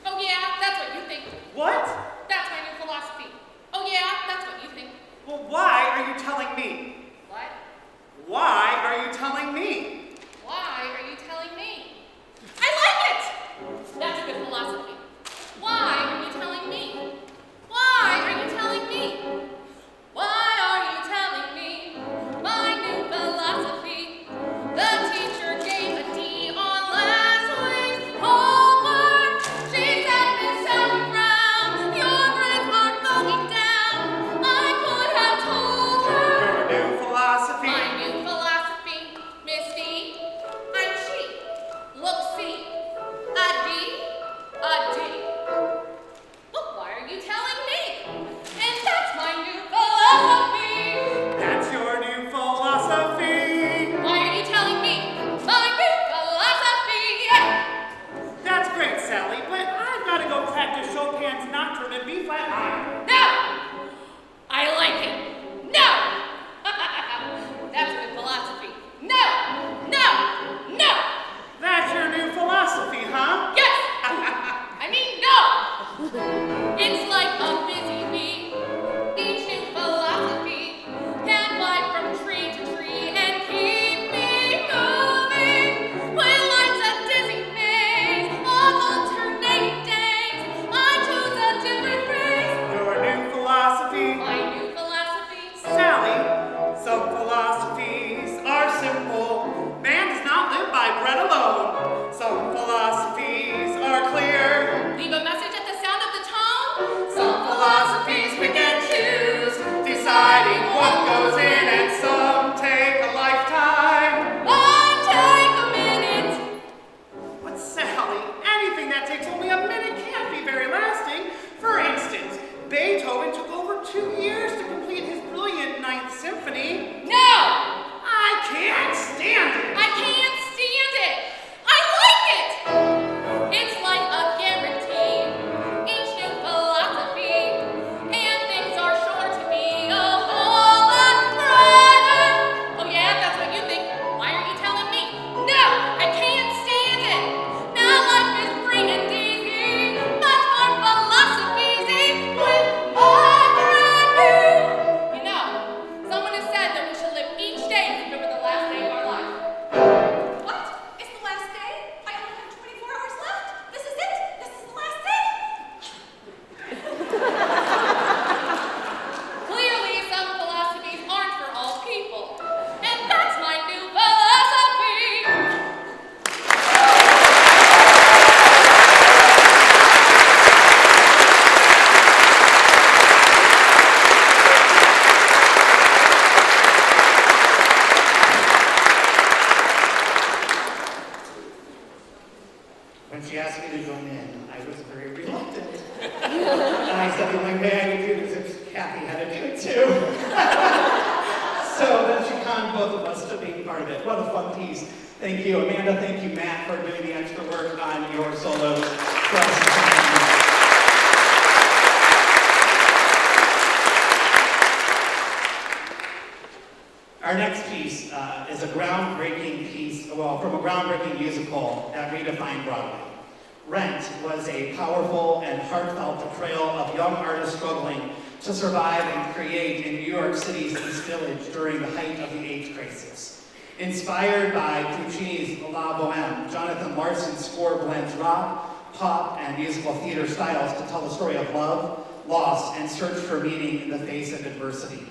Oh yeah, that's what you think. What? That's my new philosophy. Oh yeah, that's what you think. Well, why are you telling me? What? Why are you telling me? Why are you telling me? I like it! That's a good philosophy. Why are you telling me? Why are you telling me? Why are you telling me? My both of us to being part of it. What a fun piece. Thank you, Amanda. Thank you, Matt, for doing the extra work on your solos for us. Our next piece is a groundbreaking piece, well, from a groundbreaking musical that redefined Broadway. Rent was a powerful and heartfelt portrayal of young artists struggling to survive and create in New York City's East Village during the height of the AIDS crisis. Inspired by Puccini's La Boheme, Jonathan Larson's score blends rock, pop, and musical theater styles to tell the story of love, loss, and search for meaning in the face of adversity.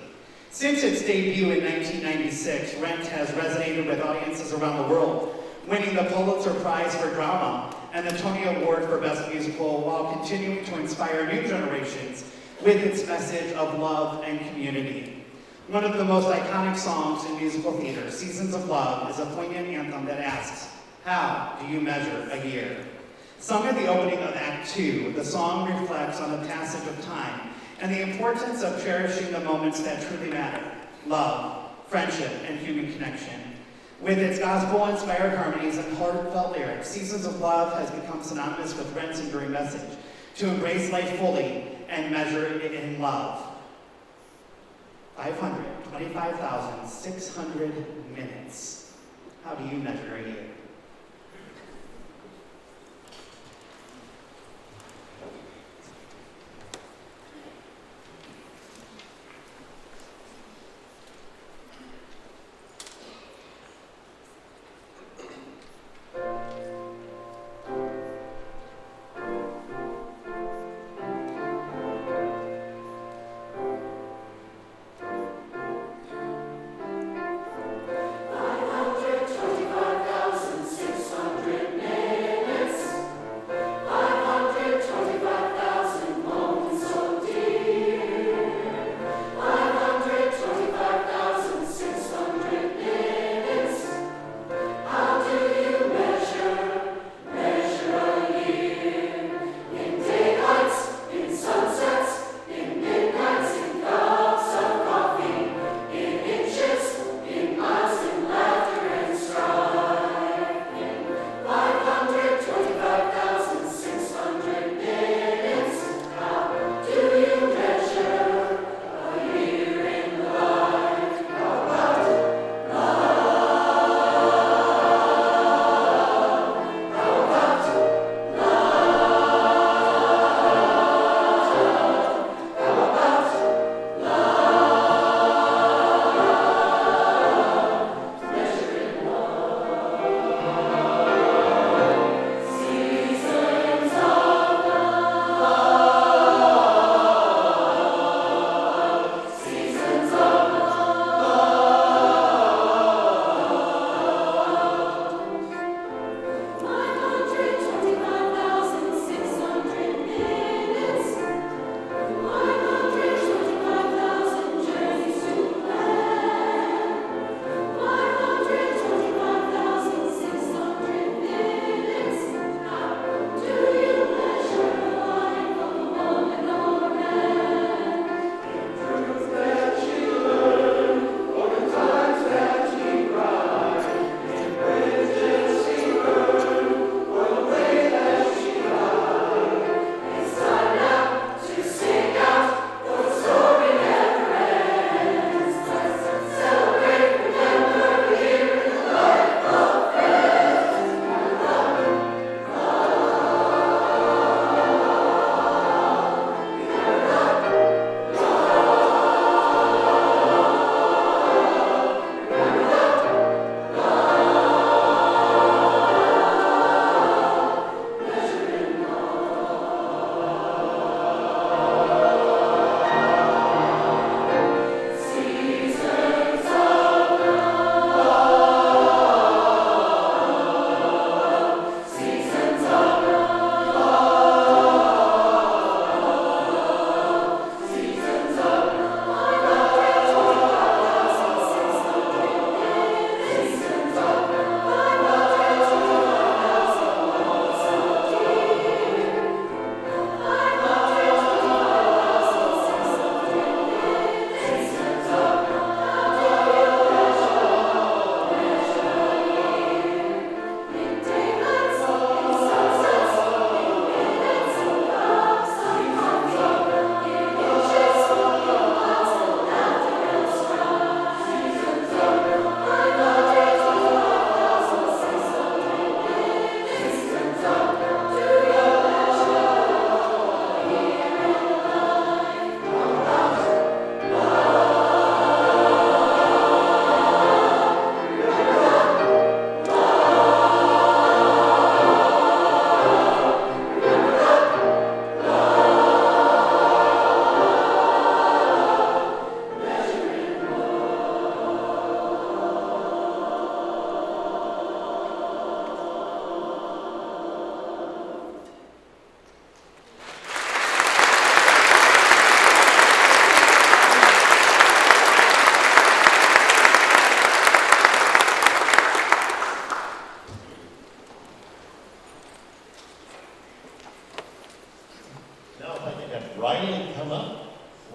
Since its debut in 1996, Rent has resonated with audiences around the world, winning the Pulitzer Prize for Drama and the Tony Award for Best Musical, while continuing to inspire new generations with its message of love and community. One of the most iconic songs in musical theater, Seasons of Love, is a poignant anthem that asks, how do you measure a year? Sung at the opening of Act 2, the song reflects on the passage of time and the importance of cherishing the moments that truly matter: love, friendship, and human connection. With its gospel-inspired harmonies and heartfelt lyrics, Seasons of Love has become synonymous with Rent's enduring message to embrace life fully and measure it in love. 525,600 minutes. How do you measure a year?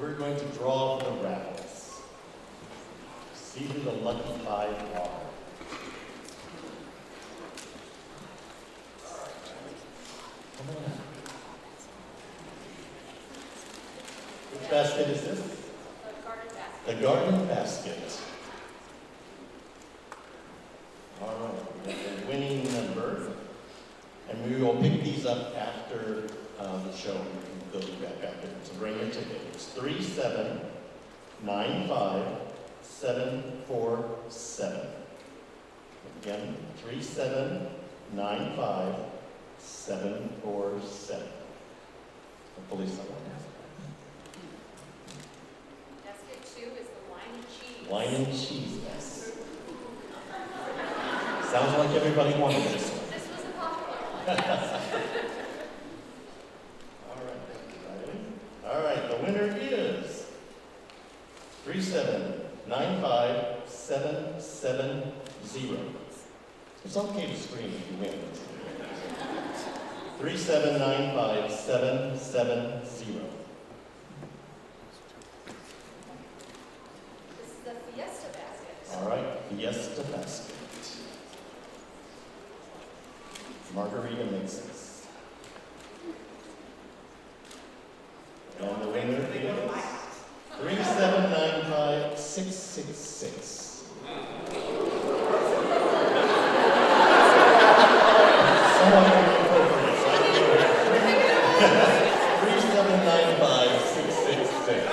we're going to draw for the raffles. See who the lucky 5 are. Come on out. Which basket is this? The garden basket. The garden basket. All right, we have the winning number, and we will pick these up after the show. We can go back after to bring your ticket. It's 3795747. Again, 3795747. Hopefully someone has Basket 2 is the wine and cheese. it. Wine and cheese, yes. Sounds like everybody wanted this one. This was a popular one, yes. All right, thank you, Riley. All right, the winner is 3795770. It's okay to scream if you win. 3795770. This is the Fiesta basket. All right, Fiesta basket. Margarita mixes. And the winner is 3795666. Someone can be appropriate. 3795666.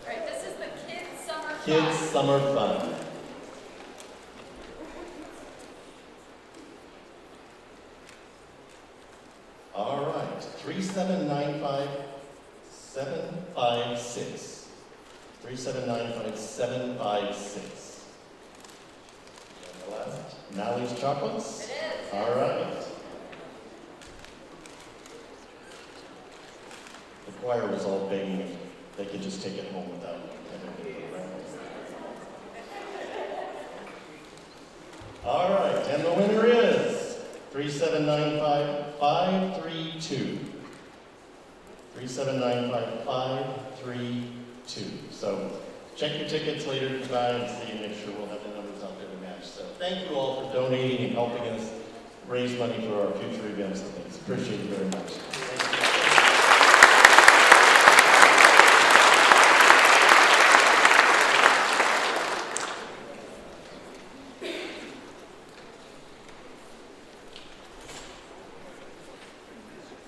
Right, this is the Kids Summer Fun. Kids Summer Fun. All right, 3795756. 3795756. And the last, Nally's Chocolates? It is. All right. The choir was all begging if they could just take it home without having to put around. All right, and the winner is 3795532. 3795532. So check your tickets later tonight and see, make sure we'll have the numbers out there to match. So thank you all for donating and helping us raise money for our future events and things. Appreciate it very much.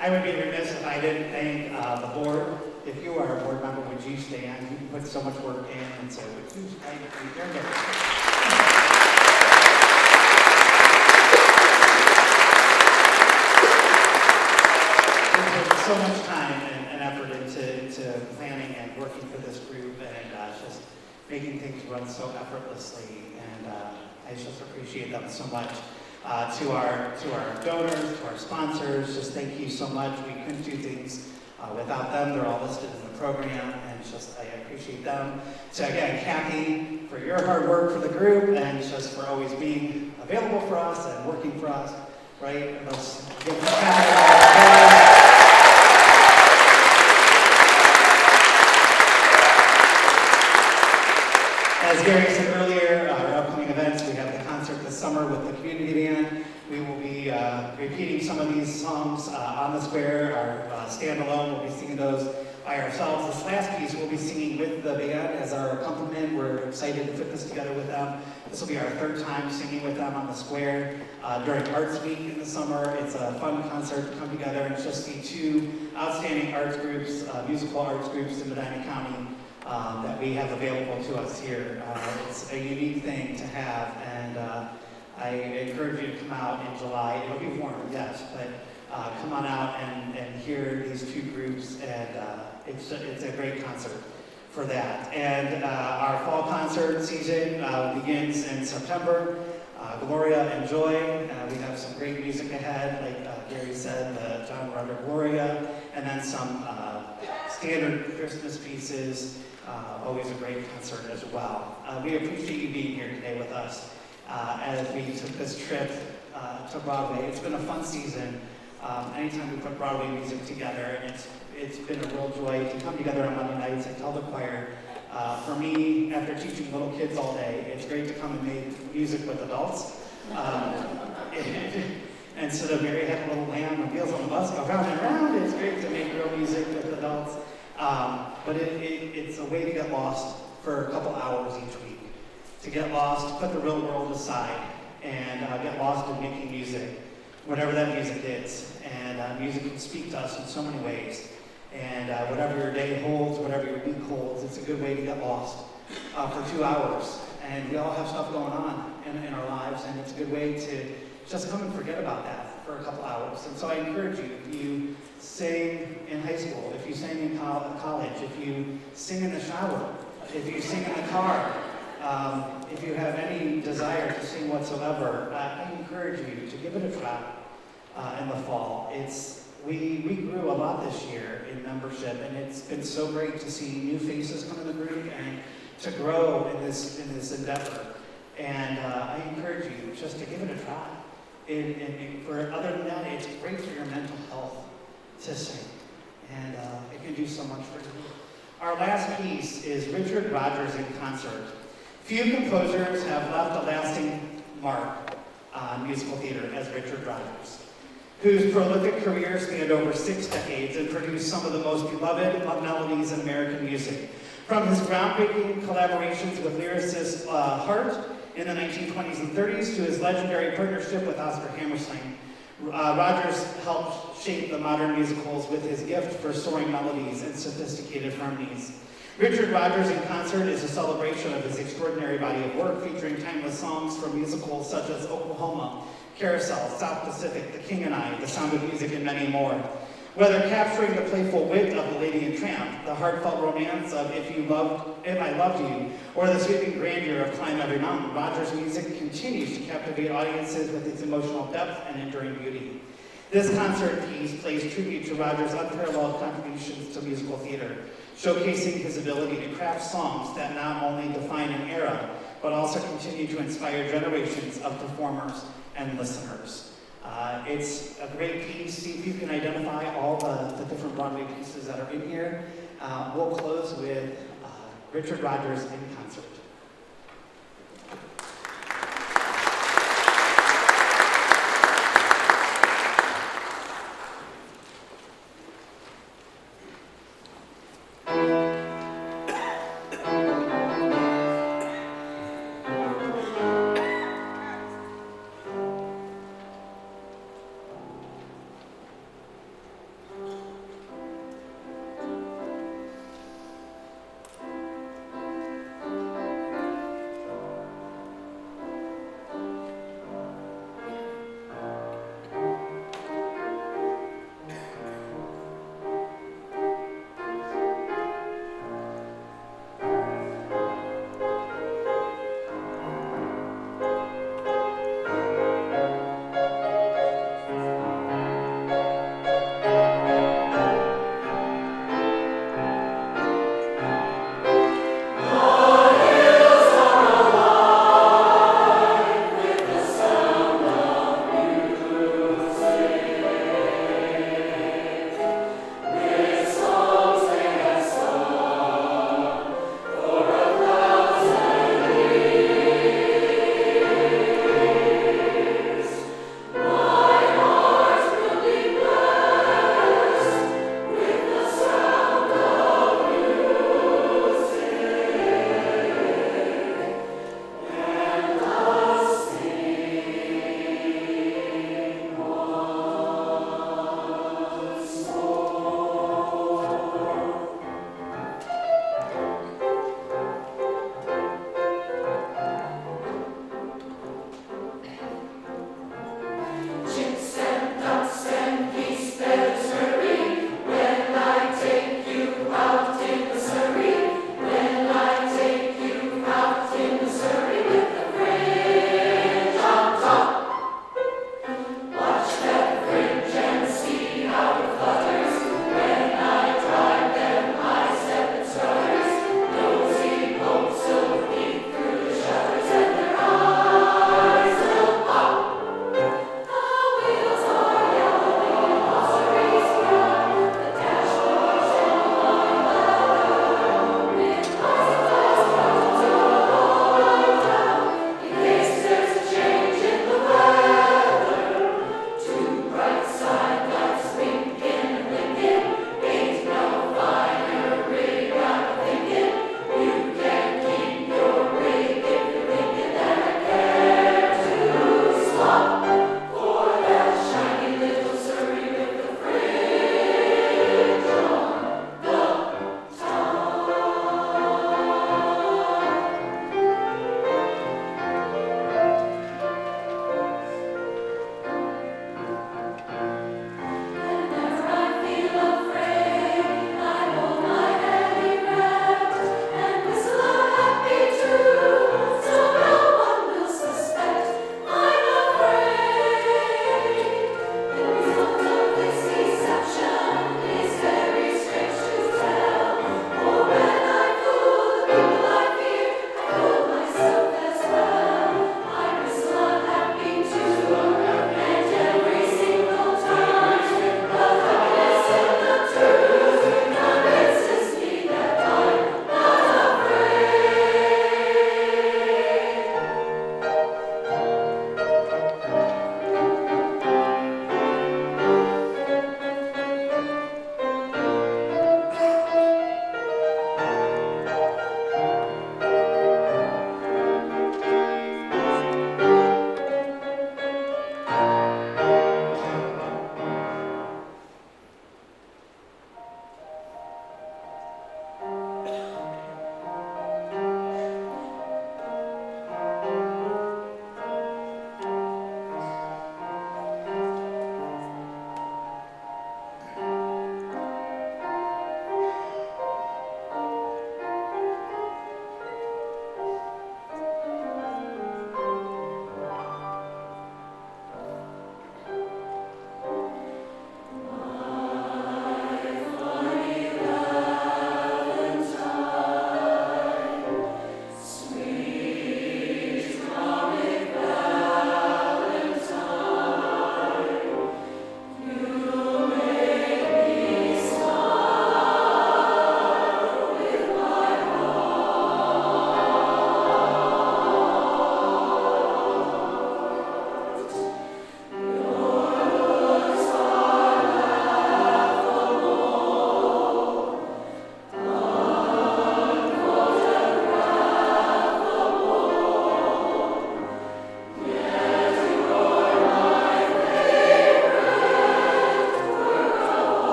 I would be remiss if I didn't thank the board. If you are a board member, would you stand? You put so much work in, and so would you stand? There you go. We put so much time and effort into planning and working for this group, and just making things run so effortlessly, and I just appreciate them so much. To our donors, to our sponsors, just thank you so much. We couldn't do things without them. They're all listed in the program, and just I appreciate them. So again, Kathy, for your hard work for the group, and just for always being available for us and working for us, right? And let's give Kathy As Gary said earlier, our upcoming events, we have the concert this summer with the community band. We will be repeating some of these songs on the square. Our standalone, we'll be singing those by ourselves. This last piece we'll be singing with the band as our accompaniment. We're excited to put this together with them. This will be our third time singing with them on the square during Arts Week in the summer. It's a fun concert to come together and just see two outstanding arts groups, musical arts groups in Medina County that we have available to us here. It's a unique thing to have, and I encourage you to come out in July. It'll be warm, yes, but come on out and hear these two groups, and it's a great concert for that. And our fall concert season begins in September. Gloria and Joy. We have some great music ahead, like Gary said, the John Roger Gloria, and then some standard Christmas pieces. Always a great concert as well. We appreciate you being here today with us as we took this trip to Broadway. It's been a fun season. anytime we put Broadway music together, and it's been a real joy to come together on Monday nights and tell the choir. For me, after teaching little kids all day, it's great to come and make music with adults. And so that Mary had a little lamb and wheels on the bus go round and round. It's great to make real music with adults. But it's a way to get lost for a couple hours each week. To get lost, put the real world aside, and get lost in making music, whatever that music is. And music can speak to us in so many ways. And whatever your day holds, whatever your week holds, it's a good way to get lost for 2 hours. And we all have stuff going on in our lives, and it's a good way to just come and forget about that for a couple hours. And so I encourage you, if you sing in high school, if you sing in college, if you sing in the shower, if you sing in the car, if you have any desire to sing whatsoever, I encourage you to give it a try in the fall. We grew a lot this year in membership, and it's been so great to see new faces come in the group and to grow in this endeavor. And I encourage you just to give it a try. Other than that, it's great for your mental health to sing, and it can do so much for you. Our last piece is Richard Rodgers in concert. Few composers have left a lasting mark on musical theater as Richard Rodgers, whose prolific career spanned over 6 decades and produced some of the most beloved melodies in American music. From his groundbreaking collaborations with lyricist Hart in the 1920s and 30s to his legendary partnership with Oscar Hammerstein, Rodgers helped shape the modern musicals with his gift for soaring melodies and sophisticated harmonies. Richard Rodgers in Concert is a celebration of his extraordinary body of work, featuring timeless songs from musicals such as Oklahoma, Carousel, South Pacific, The King and I, The Sound of Music, and many more. Whether capturing the playful wit of The Lady and Tramp, the heartfelt romance of If I Loved You, or the sweeping grandeur of Climb Every Mountain, Rodgers' music continues to captivate audiences with its emotional depth and enduring beauty. This concert piece plays tribute to Rodgers' unparalleled contributions to musical theater, showcasing his ability to craft songs that not only define an era, but also continue to inspire generations of performers and listeners. It's a great piece. See if you can identify all the different Broadway pieces that are in here. We'll close with Richard Rodgers in concert.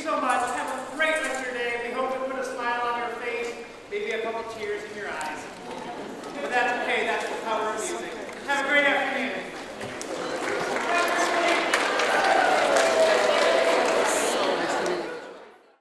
so much. Have a great rest of your day. We hope to put a smile on your face, maybe a couple tears in your eyes.